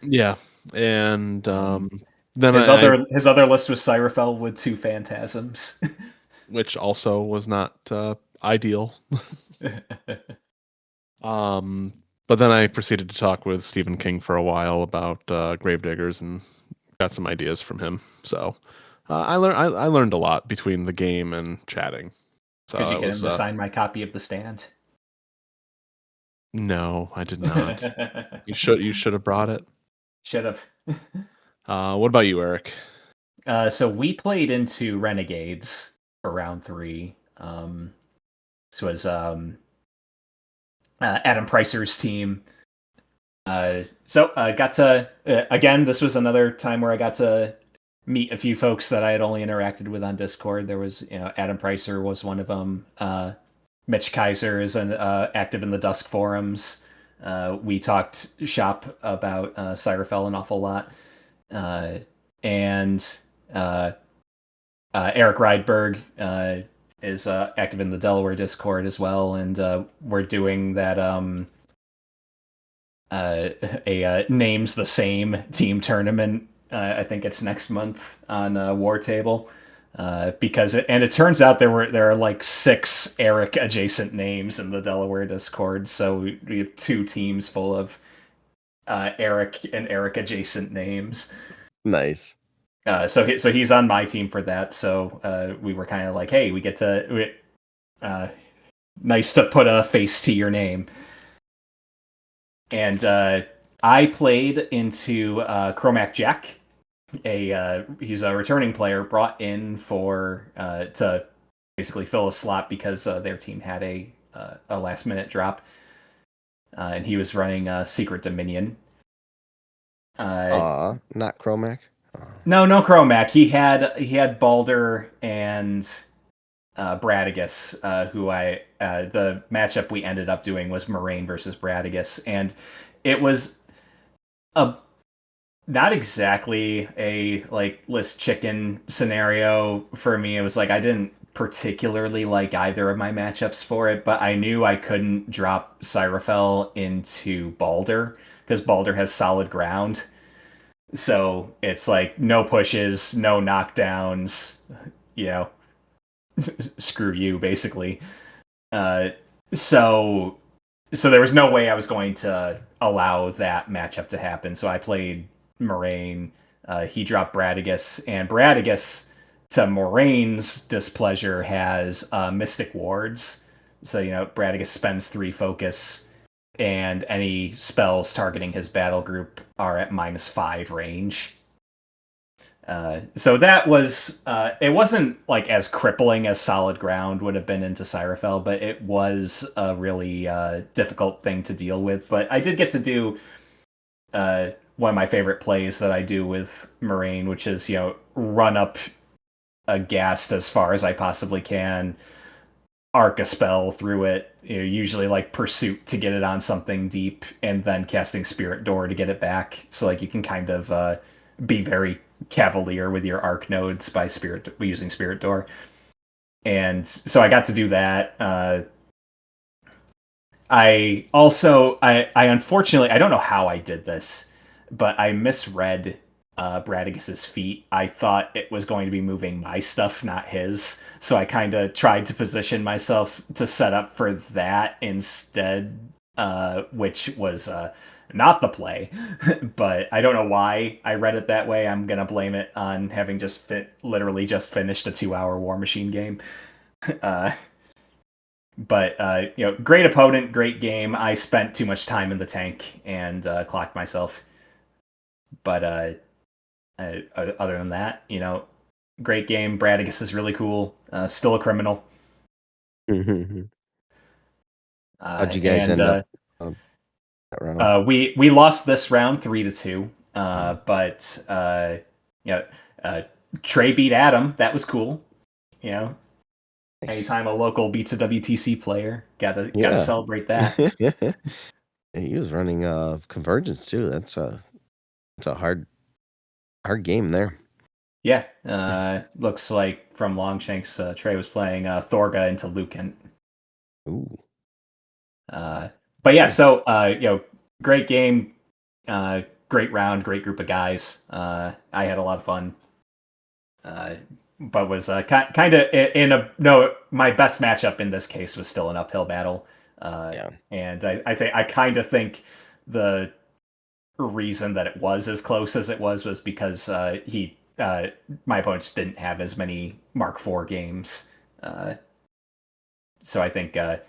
yeah, and then His other list was Cyrafel with 2 phantasms. which also was not ideal. But then I proceeded to talk with Stephen King for a while about Gravediggers and got some ideas from him. So I learned a lot between the game and chatting. So Could you it get was him to sign my copy of The Stand? no, I did not. You should have brought it. Should have. What about you, Eric? So we played into Renegades for round 3. This was Adam Pricer's team. Got to again. This was another time where I got to meet a few folks that I had only interacted with on Discord. There was, Adam Pricer was one of them. Mitch Kaiser is active in the Dusk forums. We talked shop about Cyrafel an awful lot, and Eric Rydberg is active in the Delaware Discord as well, and we're doing that. Names the same team tournament. I think it's next month on War Table. It turns out there are like 6 Eric adjacent names in the Delaware Discord, so we have 2 teams full of Eric and Eric adjacent names. Nice. So he's on my team for that. So we were kind of like, hey, we get to nice to put a face to your name. And I played into Chromac Jack. He's a returning player brought in for to basically fill a slot because their team had a last minute drop, and he was running Secret Dominion. Not Chromac. No Chromac. He had Balder and Bradigus, who the matchup we ended up doing was Moraine versus Bradigus, and it was not exactly a like list chicken scenario for me. It was like I didn't particularly like either of my matchups for it, but I knew I couldn't drop Cyrafel into Balder because Balder has solid ground. So it's like no pushes, no knockdowns, screw you, basically. So there was no way I was going to allow that matchup to happen. So I played Moraine. He dropped Bradigus, and Bradigus, to Moraine's displeasure, has Mystic Wards. So Bradigus spends 3 focus, and any spells targeting his battle group are at -5 range. So that was it wasn't like as crippling as Solid Ground would have been into Cyrafel, but it was a really difficult thing to deal with. But I did get to do one of my favorite plays that I do with Moraine, which is run up a ghast as far as I possibly can, arc a spell through it, usually like Pursuit to get it on something deep, and then casting Spirit Door to get it back. So like you can kind of be very cavalier with your arc nodes by using Spirit Door. And so I got to do that. I unfortunately, I don't know how I did this, but I misread Bradigus's feat. I thought it was going to be moving my stuff, not his. So I kind of tried to position myself to set up for that instead, which was not the play. But I don't know why I read it that way. I'm gonna blame it on having literally just finished a 2-hour Warmachine game. But great opponent, great game. I spent too much time in the tank and clocked myself. But other than that, great game. Bradigus is really cool. Still a criminal. How'd you guys end up that round? We lost this round 3-2. But Trey beat Adam. That was cool. Nice. Anytime a local beats a WTC player, gotta celebrate that. He was running Convergence too. That's a hard game there. Yeah, looks like from Longshanks, Trey was playing Thorga into Lucan. Ooh. But yeah, so great game, great round, great group of guys. I had a lot of fun. But was kind of in a no. My best matchup in this case was still an uphill battle, Yeah. and I kind of think the reason that it was as close as it was because my opponent just didn't have as many Mark IV games, so I think I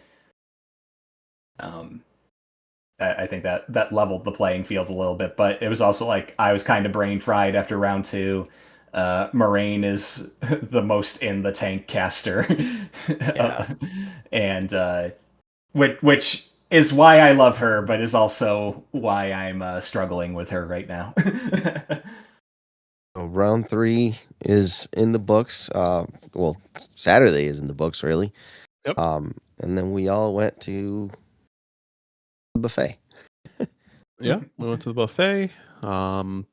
think that leveled the playing field a little bit, but it was also like I was kind of brain fried after round two. Moraine is the most in the tank caster, Yeah. and which is why I love her, but is also why I'm struggling with her right now. So round 3 is in the books. Well, Saturday is in the books, really. Yep. And then we all went to the buffet. Yeah, we went to the buffet, and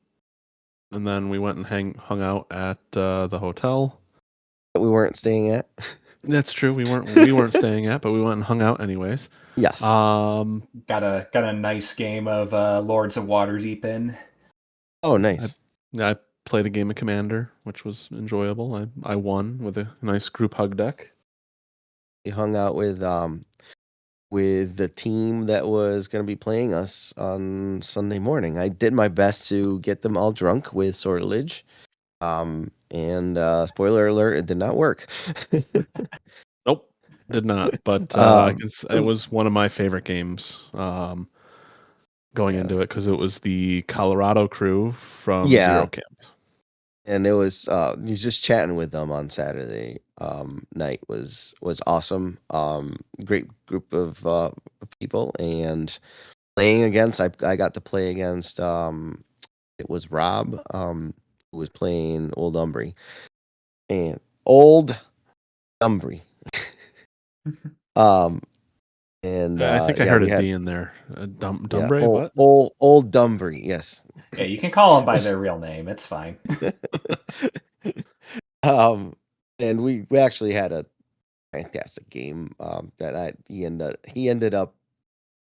then we went and hung out at the hotel. That we weren't staying at. That's true. We weren't staying at, but we went and hung out anyways. Yes. Um, got a nice game of Lords of Waterdeep in. Oh, nice. I played a game of Commander, which was enjoyable. I won with a nice group hug deck. We hung out with the team that was going to be playing us on Sunday morning. I did my best to get them all drunk with sortilege. And spoiler alert, it did not work. Nope, did not. But it was one of my favorite games going into it because it was the Colorado crew from Zero Camp. And it was he's just chatting with them on Saturday night was awesome. Great group of people, and playing against I got to play against it was Rob who was playing Old Umbry. And Old Umbry. And I think I heard a D in there. Dumbre, what? Old Dumbry, yes. Yeah, you can call them by their real name. It's fine. And we actually had a fantastic game. That he ended up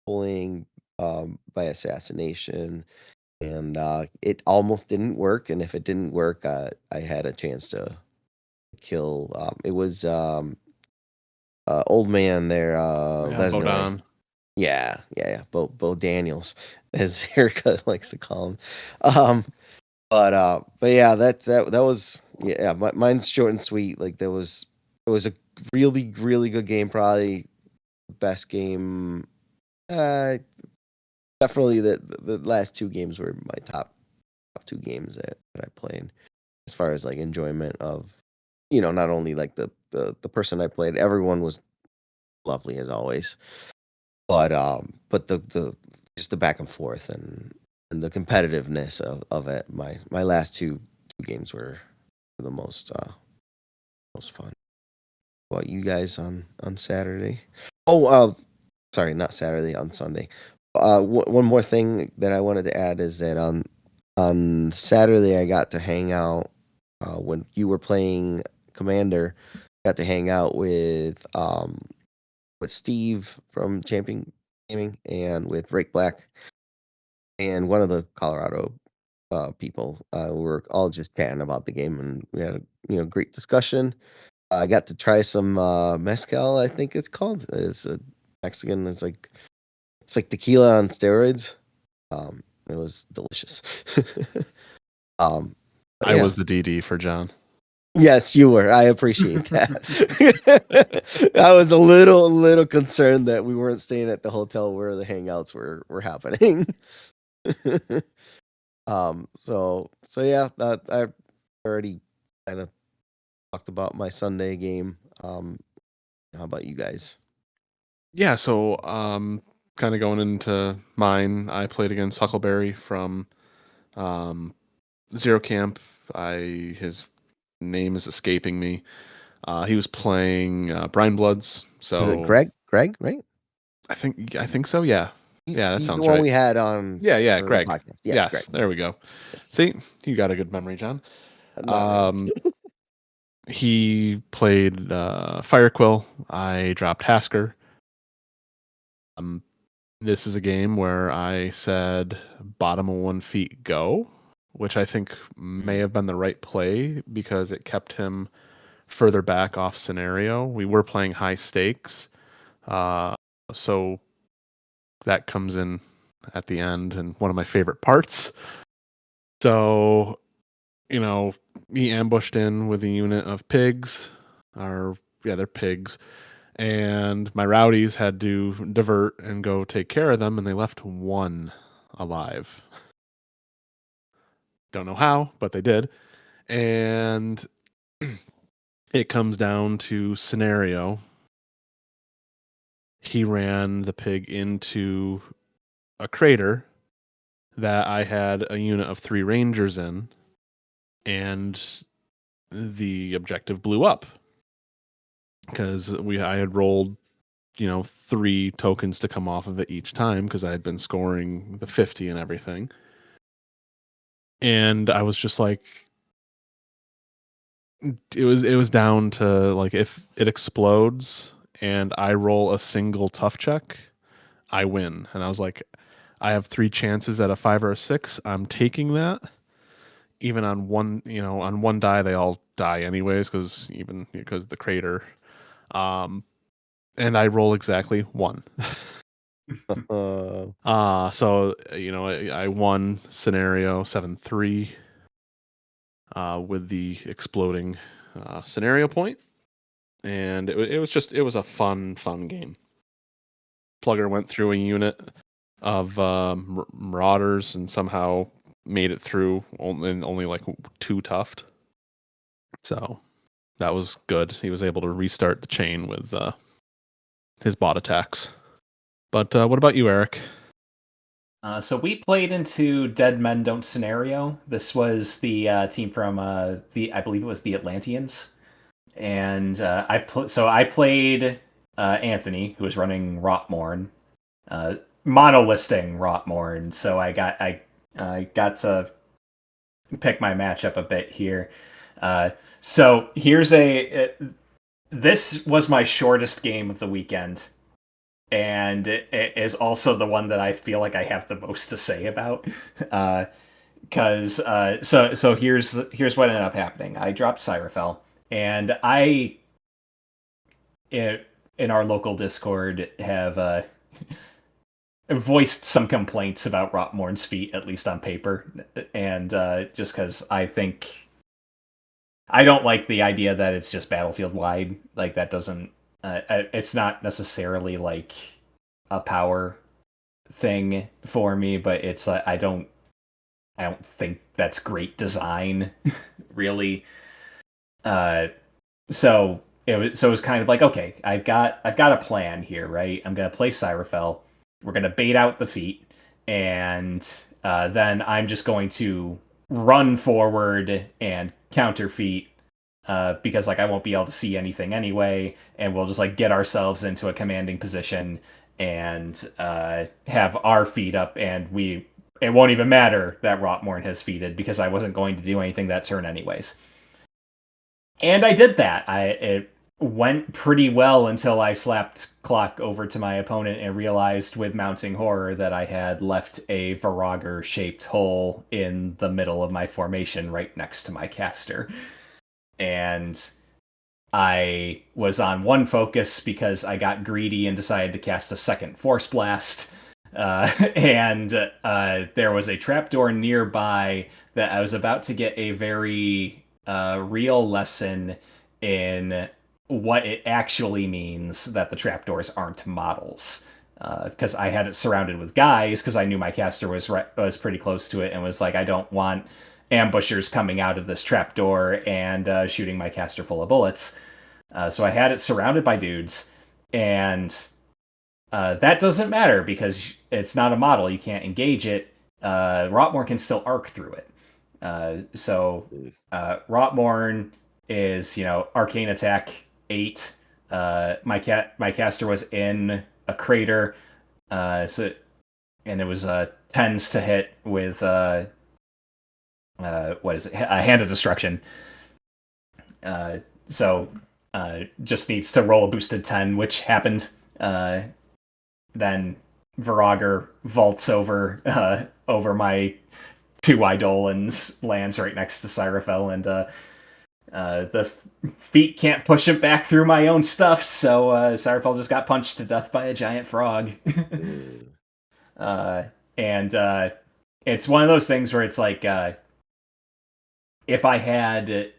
pulling by assassination, and it almost didn't work. And if it didn't work, I had a chance to kill. It was old man there, Lesnar. Bodon. Yeah. Bo Daniels, as Erica likes to call him. But yeah, that was mine's short and sweet. Like it was a really really good game. Probably best game. Definitely the last two games were my top two games that I played. As far as like enjoyment of, not only like the person I played, everyone was lovely as always. But the just the back and forth and the competitiveness of it. My last two games were the most fun. What you guys on Saturday? Oh, sorry, not Saturday, on Sunday. One more thing that I wanted to add is that on Saturday I got to hang out when you were playing Commander. Got to hang out with Steve from Champion Gaming and with Rick Black and one of the Colorado people. We were all just chatting about the game, and we had a great discussion. I got to try some mezcal. I think it's called. It's a Mexican. It's like tequila on steroids. It was delicious. I was the DD for John. Yes, you were. I appreciate that. I was a little concerned that we weren't staying at the hotel where the hangouts were happening. So yeah, I already kind of talked about my Sunday game. How about you guys? Yeah, so kind of going into mine, I played against Huckleberry from Zero Camp. His name is escaping me. He was playing Brine Bloods. So Is it Greg? Greg, right? I think so. Yeah. He's That the sounds one right. we had on. Yeah, the Greg. podcast. Yes, Greg. there we go. Yes. See, you got a good memory, John. Not really. He played Firequill. I dropped Hasker. This is a game where I said bottom of 1 feet go, which I think may have been the right play because it kept him further back off scenario. We were playing high stakes, so that comes in at the end and one of my favorite parts. So, he ambushed in with a unit of pigs, they're pigs, and my rowdies had to divert and go take care of them, and they left one alive. Don't know how, but they did. And it comes down to scenario. He ran the pig into a crater that I had a unit of 3 rangers in, and the objective blew up because I had rolled 3 tokens to come off of it each time because I had been scoring the 50 and everything. And I was just like, it was down to like, if it explodes and I roll a single tough check, I win. And I was like, I have 3 chances at a 5 or a 6. I'm taking that. Even on one, on one die, they all die anyways because the crater. And I roll exactly 1. So I won scenario 7-3 with the exploding scenario point, and it was a fun game. Plugger went through a unit of marauders and somehow made it through only like 2 tuft. So that was good. He was able to restart the chain with his bot attacks. But what about you, Eric? So we played into Dead Men Don't scenario. This was the team from I believe it was the Atlanteans, and I played Anthony, who was running Rotmorn, monolisting Rotmorn. So I got to pick my matchup a bit here. So here's this was my shortest game of the weekend. And it is also the one that I feel like I have the most to say about, because so here's what ended up happening. I dropped Cyrafel, and in our local Discord have voiced some complaints about Rotmorn's feat, at least on paper, and just because I don't like the idea that it's just battlefield wide. Like that doesn't. It's not necessarily like a power thing for me, but it's I don't think that's great design, really. So it was kind of like, okay, I've got a plan here, right? I'm gonna play Cyrafel. We're gonna bait out the feat, and then I'm just going to run forward and counter feat. Because like I won't be able to see anything anyway, and we'll just like get ourselves into a commanding position and have our feet up, and it won't even matter that Rotmorn has feated because I wasn't going to do anything that turn anyways. And I did that. It went pretty well until I slapped clock over to my opponent and realized with mounting horror that I had left a Virager shaped hole in the middle of my formation right next to my caster. And I was on 1 focus because I got greedy and decided to cast a second Force Blast. And there was a trapdoor nearby that I was about to get a very real lesson in what it actually means that the trapdoors aren't models. Because I had it surrounded with guys because I knew my caster was pretty close to it and was like, I don't want ambushers coming out of this trapdoor and shooting my caster full of bullets. So I had it surrounded by dudes, and that doesn't matter because it's not a model. You can't engage it. Rotmorn can still arc through it. So Rotmorn is, arcane attack 8. My caster was in a crater, and it was 10s to hit with what is it? A Hand of Destruction. So just needs to roll a boosted 10, which happened. then Virager vaults over my 2 Eidolons, lands right next to Cyrafel, and the feet can't push it back through my own stuff, so Cyrafel just got punched to death by a giant frog. And it's one of those things where it's like, if I had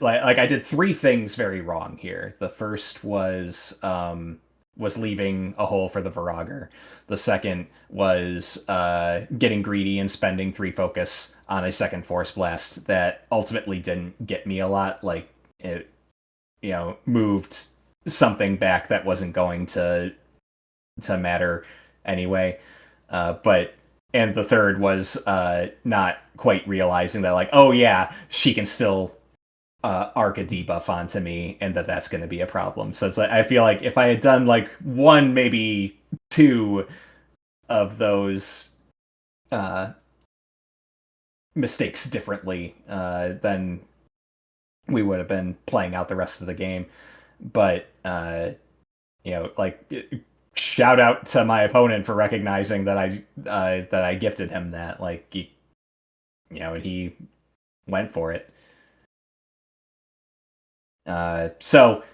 like I did 3 things very wrong here. The first was leaving a hole for the Virager. The second was getting greedy and spending 3 focus on a second Force Blast that ultimately didn't get me a lot. Like, it, moved something back that wasn't going to matter anyway. And the third was not quite realizing that, like, oh yeah, she can still arc a debuff onto me, and that's going to be a problem. So it's like, I feel like if I had done like 1, maybe 2 of those mistakes differently, then we would have been playing out the rest of the game. But like, shout out to my opponent for recognizing that I gifted him that. Like, and he went for it. So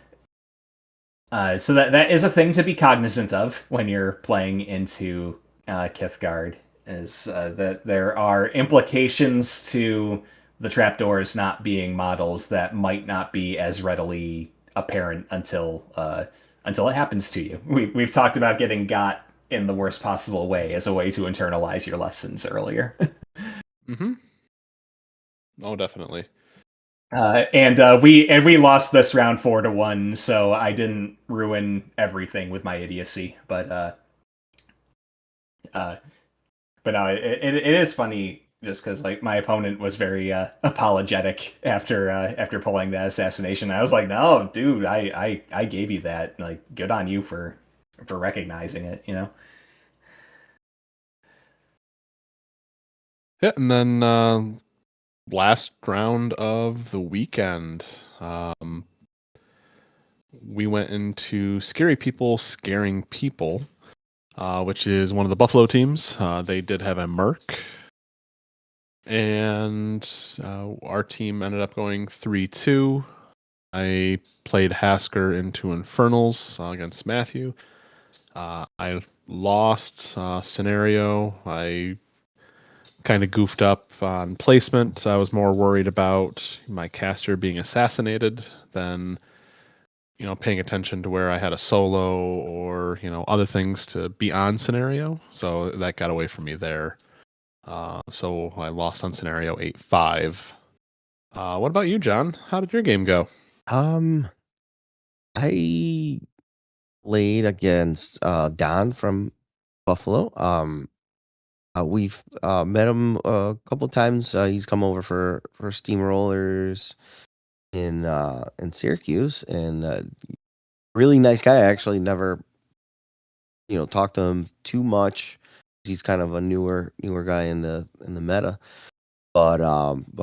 that is a thing to be cognizant of when you're playing into Kithgard, is that there are implications to the trapdoors not being models that might not be as readily apparent until it happens to you. We've talked about getting got in the worst possible way as a way to internalize your lessons earlier. Mm-hmm. Oh, definitely. And we lost this round 4-1, so I didn't ruin everything with my idiocy. But no, it is funny just because, like, my opponent was very apologetic after pulling that assassination. I was like, no, dude, I gave you that. Like, good on you for recognizing it. Yeah, and then last round of the weekend, we went into Scary People Scaring People, which is one of the Buffalo teams. They did have a Merc, and our team ended up going 3-2. I played Hasker into Infernals against Matthew. I lost scenario. I kind of goofed up on placement. I was more worried about my caster being assassinated than paying attention to where I had a solo or other things to be on scenario. So that got away from me there. So I lost on scenario 8-5. What about you, John? How did your game go? I played against Don from Buffalo. We've met him a couple times. He's come over for steamrollers in Syracuse, and really nice guy. I actually never talked to him too much. He's kind of a newer guy in the meta. But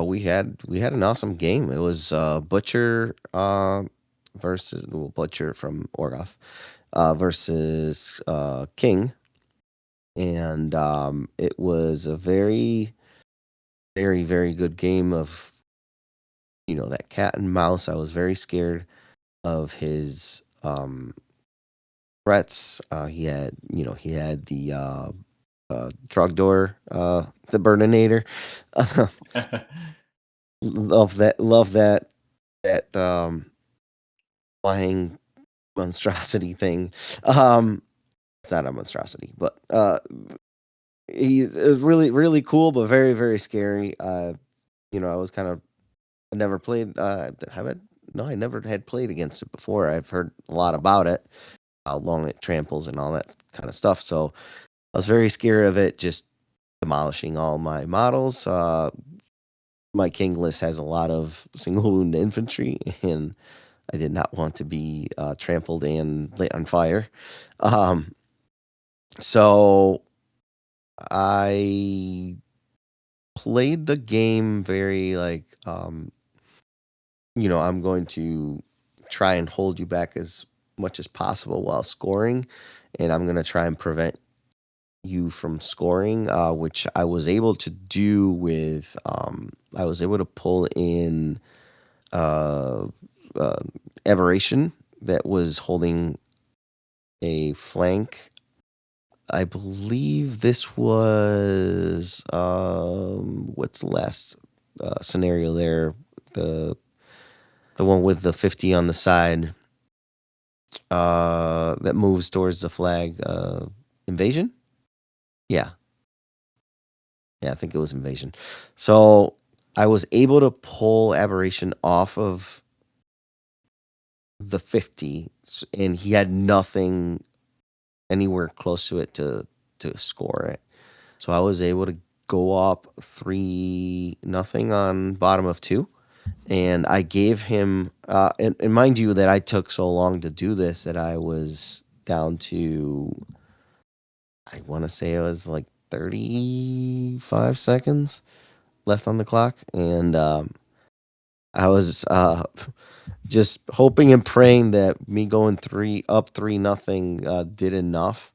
we had an awesome game. It was Butcher versus Butcher from Orgoth versus King, and it was a very, very, very good game of that cat and mouse. I was very scared of his threats. He had the Trogdor, the Burninator. Love that flying monstrosity thing. It's not a monstrosity, but he's really, really cool, but very, very scary. I was kind of, I never played. Have I? No, I never had played against it before. I've heard a lot about it, how long it tramples and all that kind of stuff. So I was very scared of it, just demolishing all my models. My king list has a lot of single wound infantry, and I did not want to be trampled and lit on fire. So I played the game very like, I'm going to try and hold you back as much as possible while scoring. and I'm gonna try and prevent you from scoring, which I was able to do with I was able to pull in uh, uh, aberration that was holding a flank. I believe this was what's the last scenario there? The the one with the 50 on the side that moves towards the flag. Invasion? Yeah. Yeah, I think it was invasion. So I was able to pull aberration off of the 50, and he had nothing anywhere close to it to score it. So I was able to go up 3-0 on bottom of 2. And I gave him, and mind you, that I took so long to do this that I was down to, I want to say it was like 35 seconds left on the clock. And I was just hoping and praying that me going 3-0 did enough.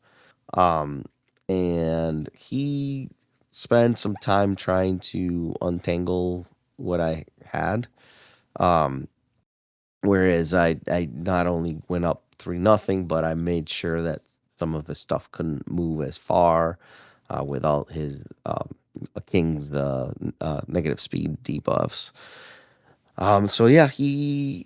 And he spent some time trying to untangle what I had. Um, Whereas I not only went up 3-0, but I made sure that some of his stuff couldn't move as far without his king's negative speed debuffs. So yeah, he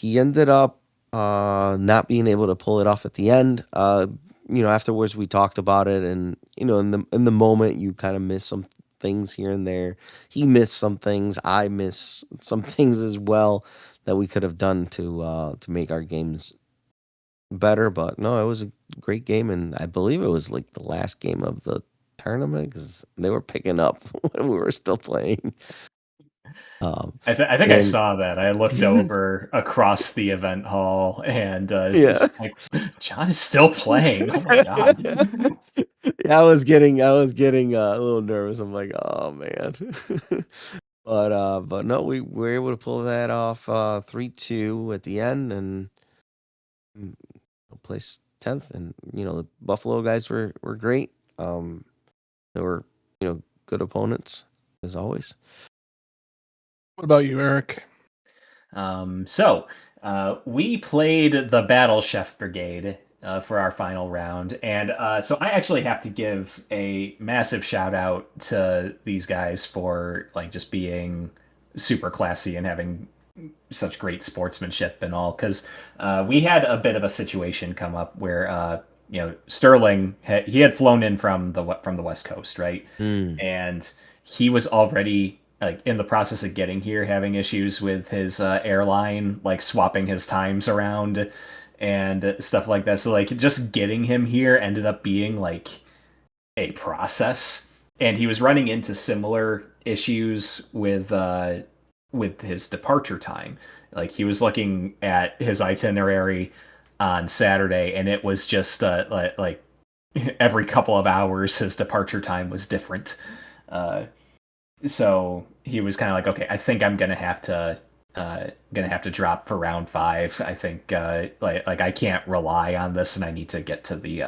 ended up not being able to pull it off at the end. Afterwards we talked about it, and in the moment you kind of miss some things here and there. He missed some things. I miss some things as well that we could have done to make our games better. But no, it was a great game, and I believe it was like the last game of the tournament because they were picking up when we were still playing. I think I And saw that. I looked over across the event hall, and it's yeah. just like John is still playing. Oh my god! Yeah, I was getting a little nervous. I'm like, oh man. But no, we were able to pull that off 3-2 at the end, and mm, placed 10th. And the Buffalo guys were great. They were good opponents as always. What about you, Eric? We played the Battle Chef Brigade for our final round, and so I actually have to give a massive shout out to these guys for like just being super classy and having such great sportsmanship and all. Because we had a bit of a situation come up where Sterling he had flown in from the West Coast, right, Mm. and he was already like in the process of getting here having issues with his airline, like swapping his times around and stuff like that. So like just getting him here ended up being like a process, and he was running into similar issues with his departure time. Like he was looking at his itinerary on Saturday, and it was just like every couple of hours his departure time was different. Uh, so he was kind of like, okay, I think I'm gonna have to drop for round 5. I think like I can't rely on this, and I need to get to the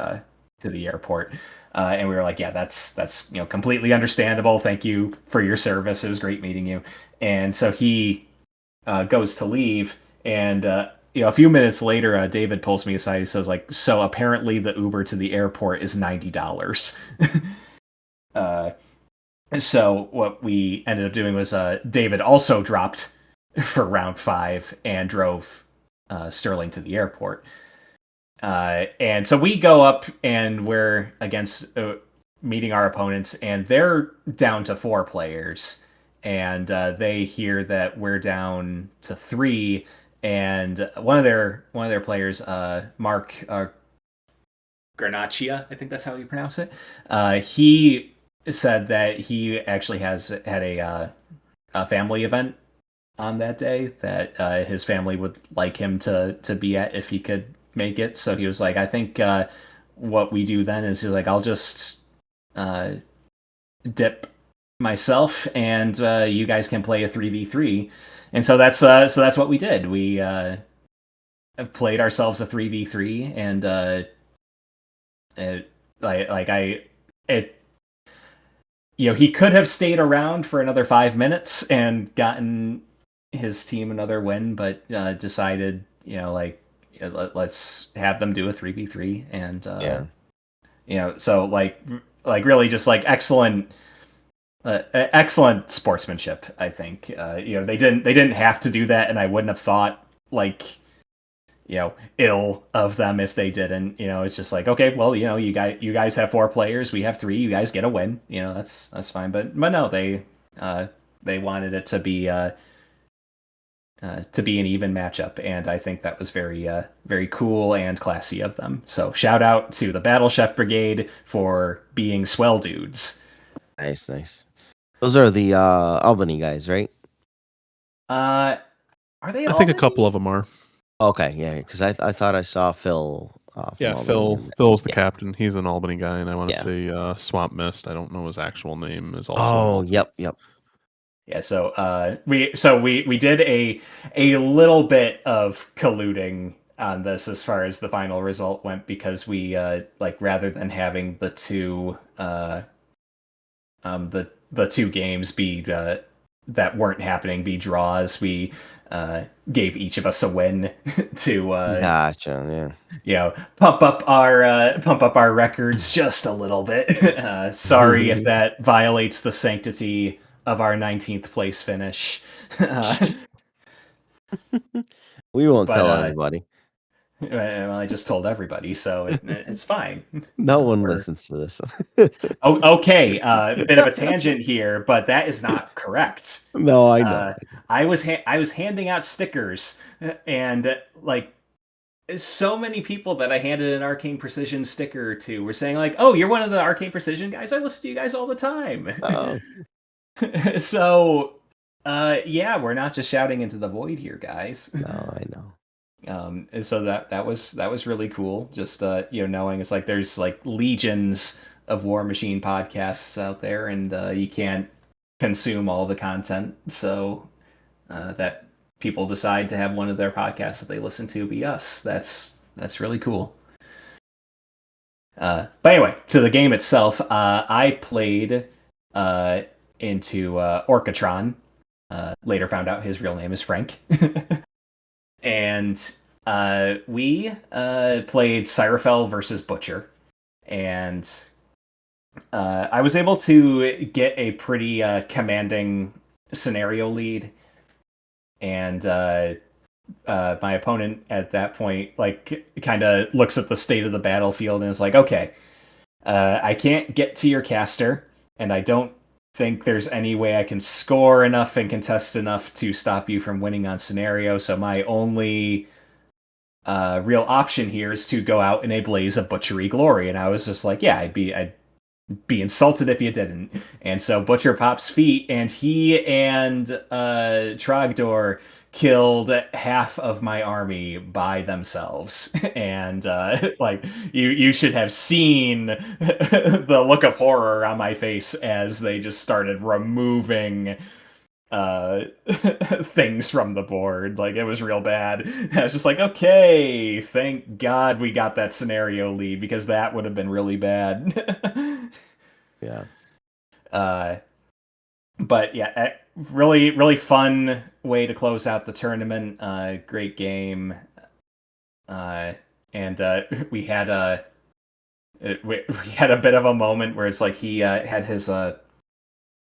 airport. And we were like, yeah, that's completely understandable. Thank you for your service. It was great meeting you. And so he goes to leave, and a few minutes later, David pulls me aside. He says, like, so apparently the Uber to the airport is $90. So what we ended up doing was David also dropped for round 5 and drove Sterling to the airport. And so we go up and we're against meeting our opponents, and they're down to 4 players, and they hear that we're down to 3, and one of their players, Mark Granaccia, I think that's how you pronounce it. He said that he actually has had a family event on that day that his family would like him to be at if he could make it. So he was like, I think what we do then is he's like, I'll just dip myself, and you guys can play a 3v3. And so that's what we did. We played ourselves a 3v3, and it, it, he could have stayed around for another 5 minutes and gotten his team another win, but decided, let's have them do a 3v3, and so really just like excellent sportsmanship. I think they didn't have to do that, and I wouldn't have thought ill of them if they didn't. It's just like, okay, well, you guys have 4 players, we have 3, you guys get a win. That's fine. But no, they wanted it to be an even matchup, and I think that was very cool and classy of them. So shout out to the Battle Chef Brigade for being swell dudes. Nice. Those are the Albany guys, right? Are they? I think a couple of them are. Okay, yeah, because I thought I saw Phil. From Albany. Phil's the captain. He's an Albany guy, and I want to say Swamp Mist. I don't know his actual name. Is also. Oh, yep. Yeah, so we did a little bit of colluding on this as far as the final result went, because we rather than having the two the 2 games be that weren't happening be draws, we gave each of us a win to Gotcha, pump up our records just a little bit. Sorry if that violates the sanctity of our 19th place finish. We won't tell anybody. Well, I just told everybody, so it's fine. No one listens to this. Okay, bit of a tangent here, but that is not correct. No, I know. I was handing out stickers, and so many people that I handed an Arcane Precision sticker to were saying like, "Oh, you're one of the Arcane Precision guys. I listen to you guys all the time." Oh. So, we're not just shouting into the void here, guys. No, I know. And so that was really cool. Just knowing it's like there's like legions of Warmachine podcasts out there, and you can't consume all the content. So that people decide to have one of their podcasts that they listen to be us. That's really cool. But anyway, to the game itself, I played into Orcatron. Later found out his real name is Frank. And we played Cyrafel versus Butcher. And I was able to get a pretty commanding scenario lead. And my opponent at that point kind of looks at the state of the battlefield and is like, okay, I can't get to your caster, and I don't think there's any way I can score enough and contest enough to stop you from winning on scenario, so my only real option here is to go out in a blaze of butchery glory. And I was just like, yeah, I'd be insulted if you didn't. And so Butcher pops feet, and he and Trogdor killed half of my army by themselves. And you should have seen the look of horror on my face as they just started removing things from the board. Like, it was real bad. I was just like, okay, thank God we got that scenario lead, because that would have been really bad. Yeah. But yeah, really, really fun way to close out the tournament. Great game. And we had a bit of a moment where it's like he had his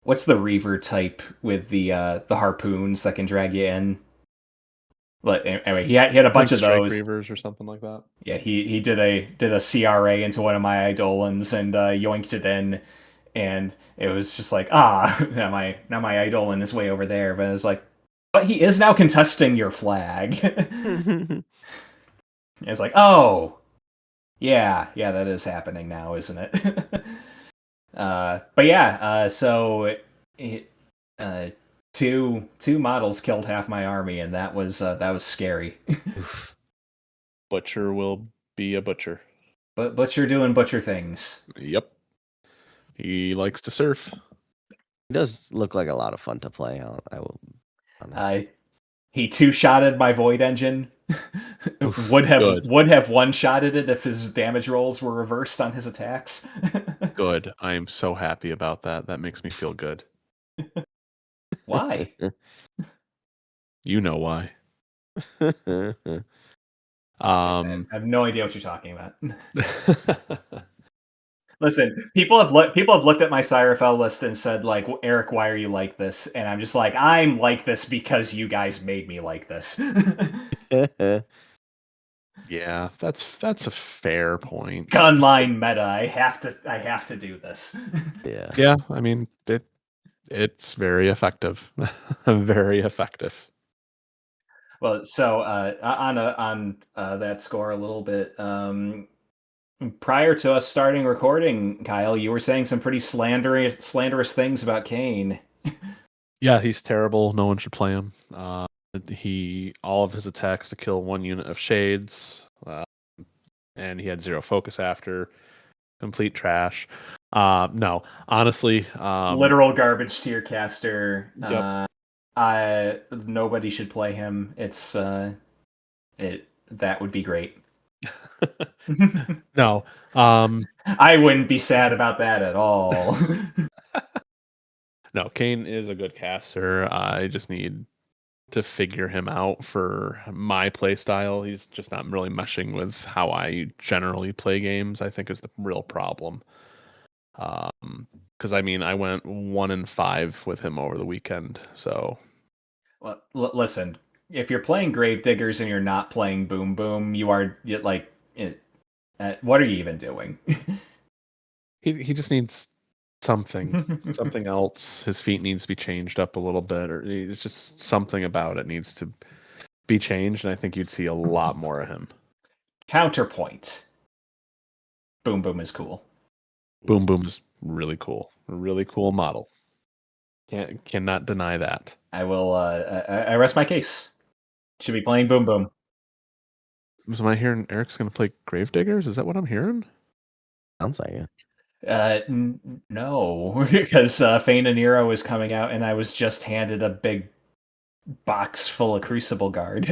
what's the Reaver type with the harpoons that can drag you in? But anyway, he had a bunch of those Reavers or something like that. Yeah, he did a CRA into one of my Eidolons and yoinked it in, and it was just like, now my Eidolon is way over there. But it was like, but he is now contesting your flag. It's like, oh, yeah, that is happening now, isn't it? But yeah, so two models killed half my army, and that was scary. Butcher will be a butcher. But Butcher doing butcher things. Yep. He likes to surf. It does look like a lot of fun to play. I will be honest. He 2-shotted my Void Engine. would good. have one-shotted it if his damage rolls were reversed on his attacks. Good. I am so happy about that. That makes me feel good. Why? You know why. I have no idea what you're talking about. Listen, people have looked at my Cyrafel list and said, like, Eric, why are you like this? And I'm just like, I'm like this because you guys made me like this. Yeah, that's a fair point. Gunline meta. I have to do this. Yeah. Yeah, I mean it's very effective. Very effective. Well, so on that score a little bit. Prior to us starting recording, Kyle, you were saying some pretty slanderous things about Kane. Yeah, he's terrible. No one should play him. All of his attacks to kill 1 unit of shades, and he had 0 focus after. Complete trash. No, honestly, Literal garbage tier caster. Yep. Nobody should play him. It's that would be great. No, I wouldn't be sad about that at all. no. Kane is a good caster. I just need to figure him out for my play style. He's just not really meshing with how I generally play games, I think is the real problem. Because I mean, I went 1-5 with him over the weekend. So, Well, listen, if you're playing Gravediggers and you're not playing Boom Boom, what are you even doing? he just needs something else. His feet needs to be changed up a little bit, or it's just something about it needs to be changed, and I think you'd see a lot more of him. Counterpoint. Boom Boom is cool. Boom Boom is really cool. A really cool model. Cannot deny that. I will. I rest my case. Should be playing Boom Boom. So am I hearing Eric's going to play Gravediggers? Is that what I'm hearing? Sounds like it. No, because Fane and Nero is coming out, and I was just handed a big box full of Crucible Guard.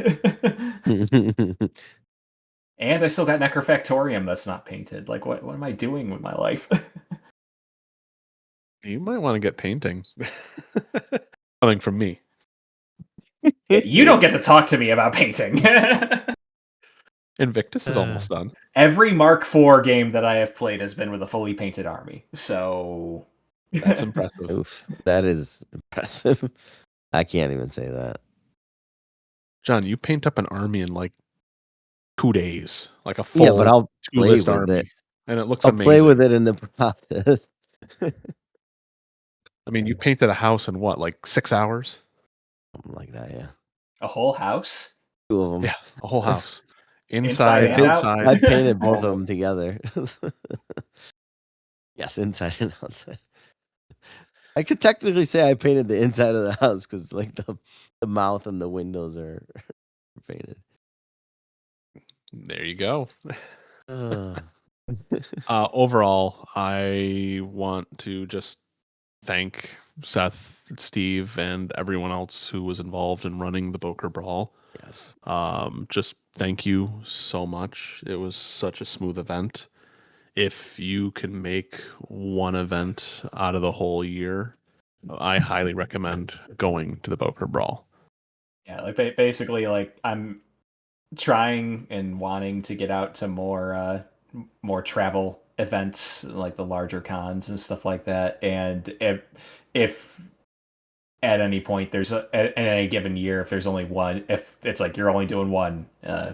And I still got Necrofactorium that's not painted. Like, what am I doing with my life? You might want to get painting. Coming from me. You don't get to talk to me about painting. Invictus is almost done. Every Mark IV game that I have played has been with a fully painted army. So That's impressive. Oof, that is impressive. I can't even say that. John, you paint up an army in like 2 days, like a full Yeah, but I'll play two-list with army, it. and it looks I'll amazing. play with it in the process. I mean, you painted a house in what, like 6 hours? Something like that, yeah. a whole house? 2 of them. Yeah, a whole house, Inside inside, and out? outside. I painted both of Oh. them together. Yes, inside and outside. I could technically say I painted the inside of the house because, like, the mouth and the windows are painted. There you go. Uh, Overall, I want to just thank Seth, Steve, and everyone else who was involved in running the Bokur Brawl. yes. Just thank you so much. It was such a smooth event. If you can make one event out of the whole year, I highly recommend going to the Bokur Brawl. Yeah, like basically, like I'm trying and wanting to get out to more travel events, like the larger cons and stuff like that. And if at any point at any given year, if there's only one, if it's like you're only doing one,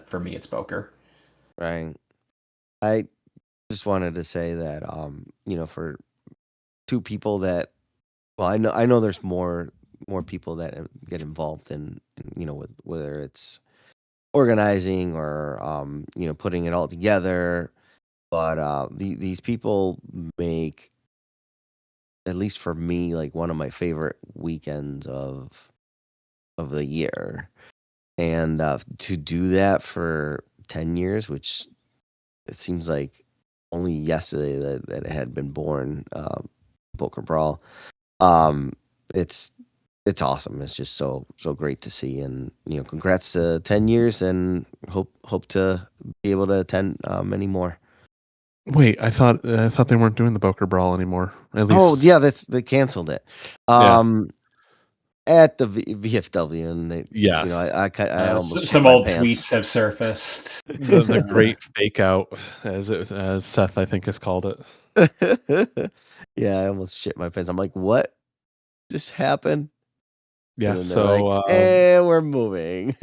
for me it's Bokur. Right. I just wanted to say that, for 2 people that, well, I know there's more people that get involved in with whether it's organizing or putting it all together, but these people make, at least for me, like one of my favorite weekends of the year, and to do that for 10 years, which it seems like only yesterday that it had been born, Bokur Brawl. It's it's awesome. It's just so great to see, and congrats to 10 years, and hope to be able to attend many more. Wait, I thought they weren't doing the Bokur Brawl anymore. At least, Oh yeah, they canceled it. Yeah. At the VFW, and they, yes, I almost shit Some my old pants. tweets have surfaced. the great fake out, as Seth I think has called it. Yeah, I almost shit my pants. I'm like, what just happened? Yeah, And then they're so like, and we're moving.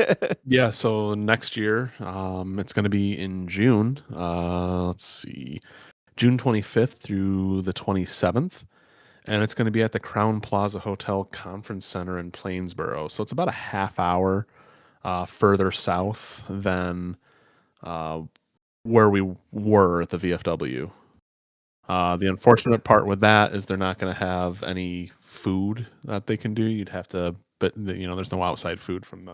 yeah, so next year, it's going to be in June. Let's see, June 25th through the 27th, and it's going to be at the Crown Plaza Hotel Conference Center in Plainsboro. So it's about a half hour further south than where we were at the VFW. The unfortunate part with that is they're not going to have any food that they can do. You'd have to, but there's no outside food from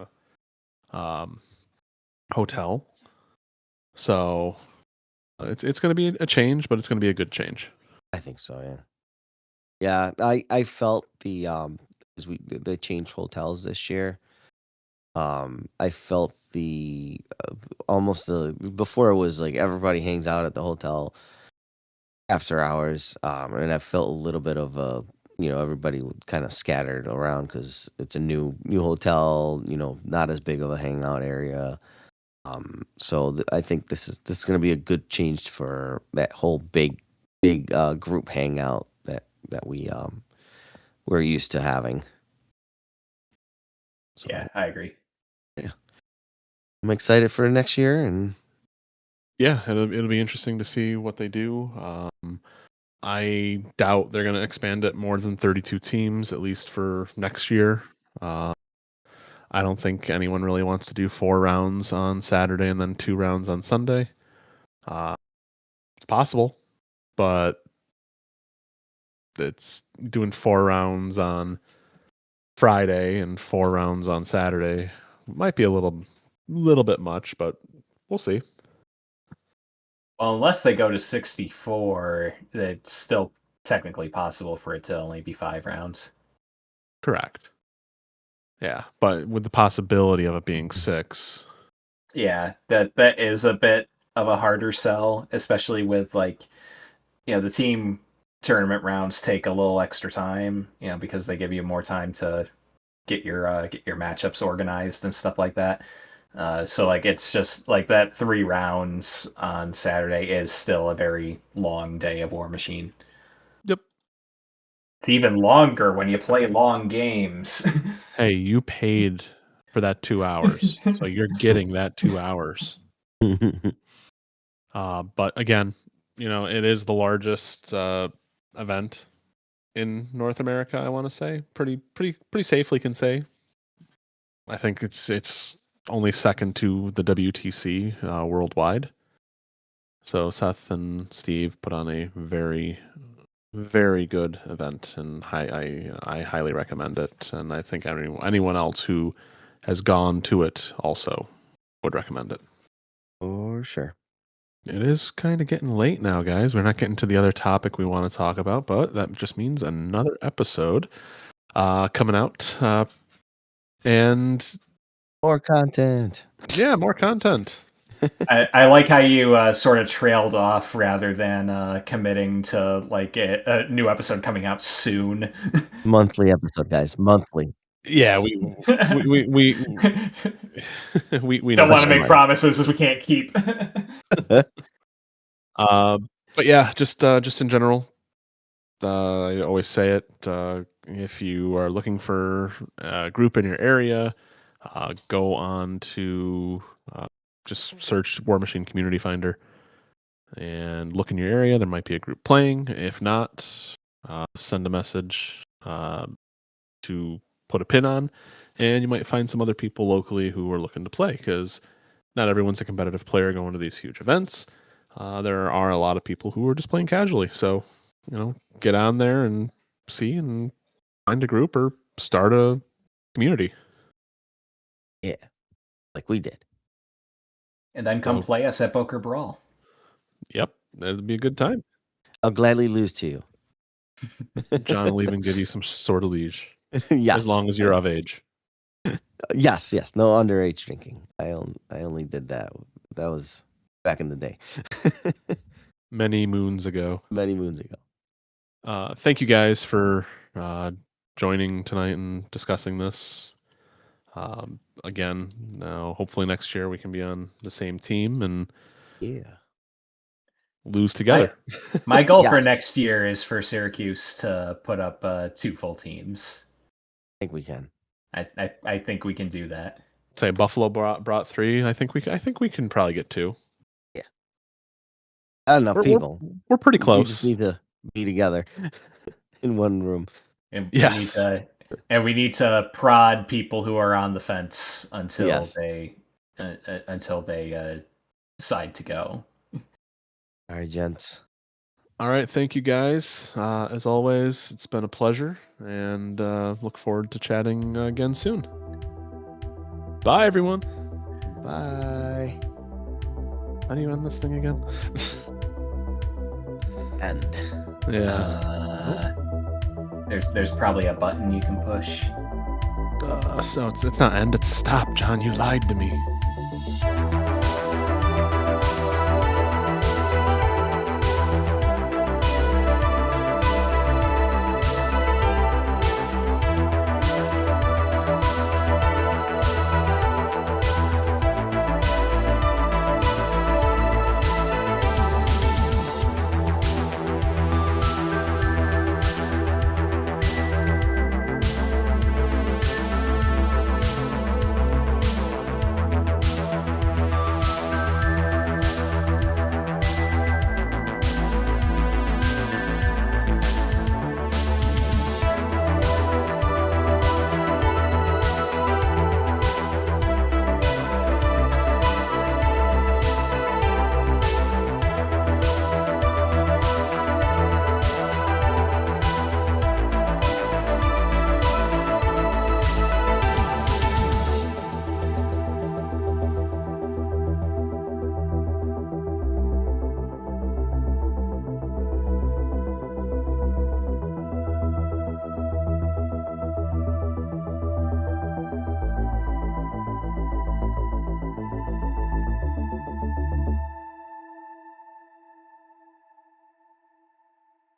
the hotel. So it's going to be a change, but it's going to be a good change. I think so, yeah. Yeah, I felt as they changed hotels this year. I felt the almost the before it was like everybody hangs out at the hotel after hours, and I felt a little bit of everybody kind of scattered around because it's a new hotel, not as big of a hangout area. So I think this is going to be a good change for that whole big group hangout that we're used to having. So, Yeah, I agree. yeah, I'm excited for next year, and yeah, it'll be interesting to see what they do. I doubt they're going to expand it more than 32 teams, at least for next year. I don't think anyone really wants to do 4 rounds on Saturday and then 2 rounds on Sunday. It's possible, but it's doing 4 rounds on Friday and 4 rounds on Saturday might be a little bit much, but we'll see. Well, unless they go to 64, it's still technically possible for it to only be 5 rounds. Correct. Yeah, but with the possibility of it being 6. Yeah, that is a bit of a harder sell, especially with the team tournament rounds take a little extra time, because they give you more time to get your matchups organized and stuff like that. So it's just that 3 rounds on Saturday is still a very long day of Warmachine. Yep. It's even longer when you play long games. Hey, you paid for that 2 hours, so you're getting that 2 hours. But again, it is the largest event in North America. I want to say pretty safely can say. I think it's only second to the WTC worldwide. So Seth and Steve put on a very, very good event, and I highly recommend it. And I think anyone else who has gone to it also would recommend it. for sure. It is kind of getting late now, guys. We're not getting to the other topic we want to talk about, but that just means another episode coming out. And More content. yeah, more content. I like how you sort of trailed off rather than committing to a new episode coming out soon. Monthly episode, guys. Monthly. Yeah, we we don't want to make Nice. promises as we can't keep. But yeah, just in general, I always say it. If you are looking for a group in your area, go on to just search Warmachine Community Finder and look in your area. There might be a group playing. If not, send a message to put a pin on, and you might find some other people locally who are looking to play, because not everyone's a competitive player going to these huge events. There are a lot of people who are just playing casually. So, get on there and see and find a group or start a community. Yeah, like we did. And then come So- play us at Bokur Brawl. Yep, that'd be a good time. I'll gladly lose to you. John will even give you some sort of liege. Yes. As long as you're of age. Yes. No underage drinking. I only did that. That was back in the day. Many moons ago. Many moons ago. Thank you guys for joining tonight and discussing this. Again, now hopefully next year we can be on the same team and lose together. My goal for Yes. next year is for Syracuse to put up 2 full teams. I think we can. I think we can do that. Say Buffalo brought 3. I think we can probably get 2. Yeah. Not enough people. We're pretty We close. just need to be together in one room. And Yes. we need to prod people who are on the fence until Yes. they decide to go. All right, gents. All right, thank you guys. As always, it's been a pleasure, and look forward to chatting again soon. Bye, everyone. Bye. How do you end this thing again? End. Yeah. There's probably a button you can push. So it's not end, it's stop, John. You lied to me.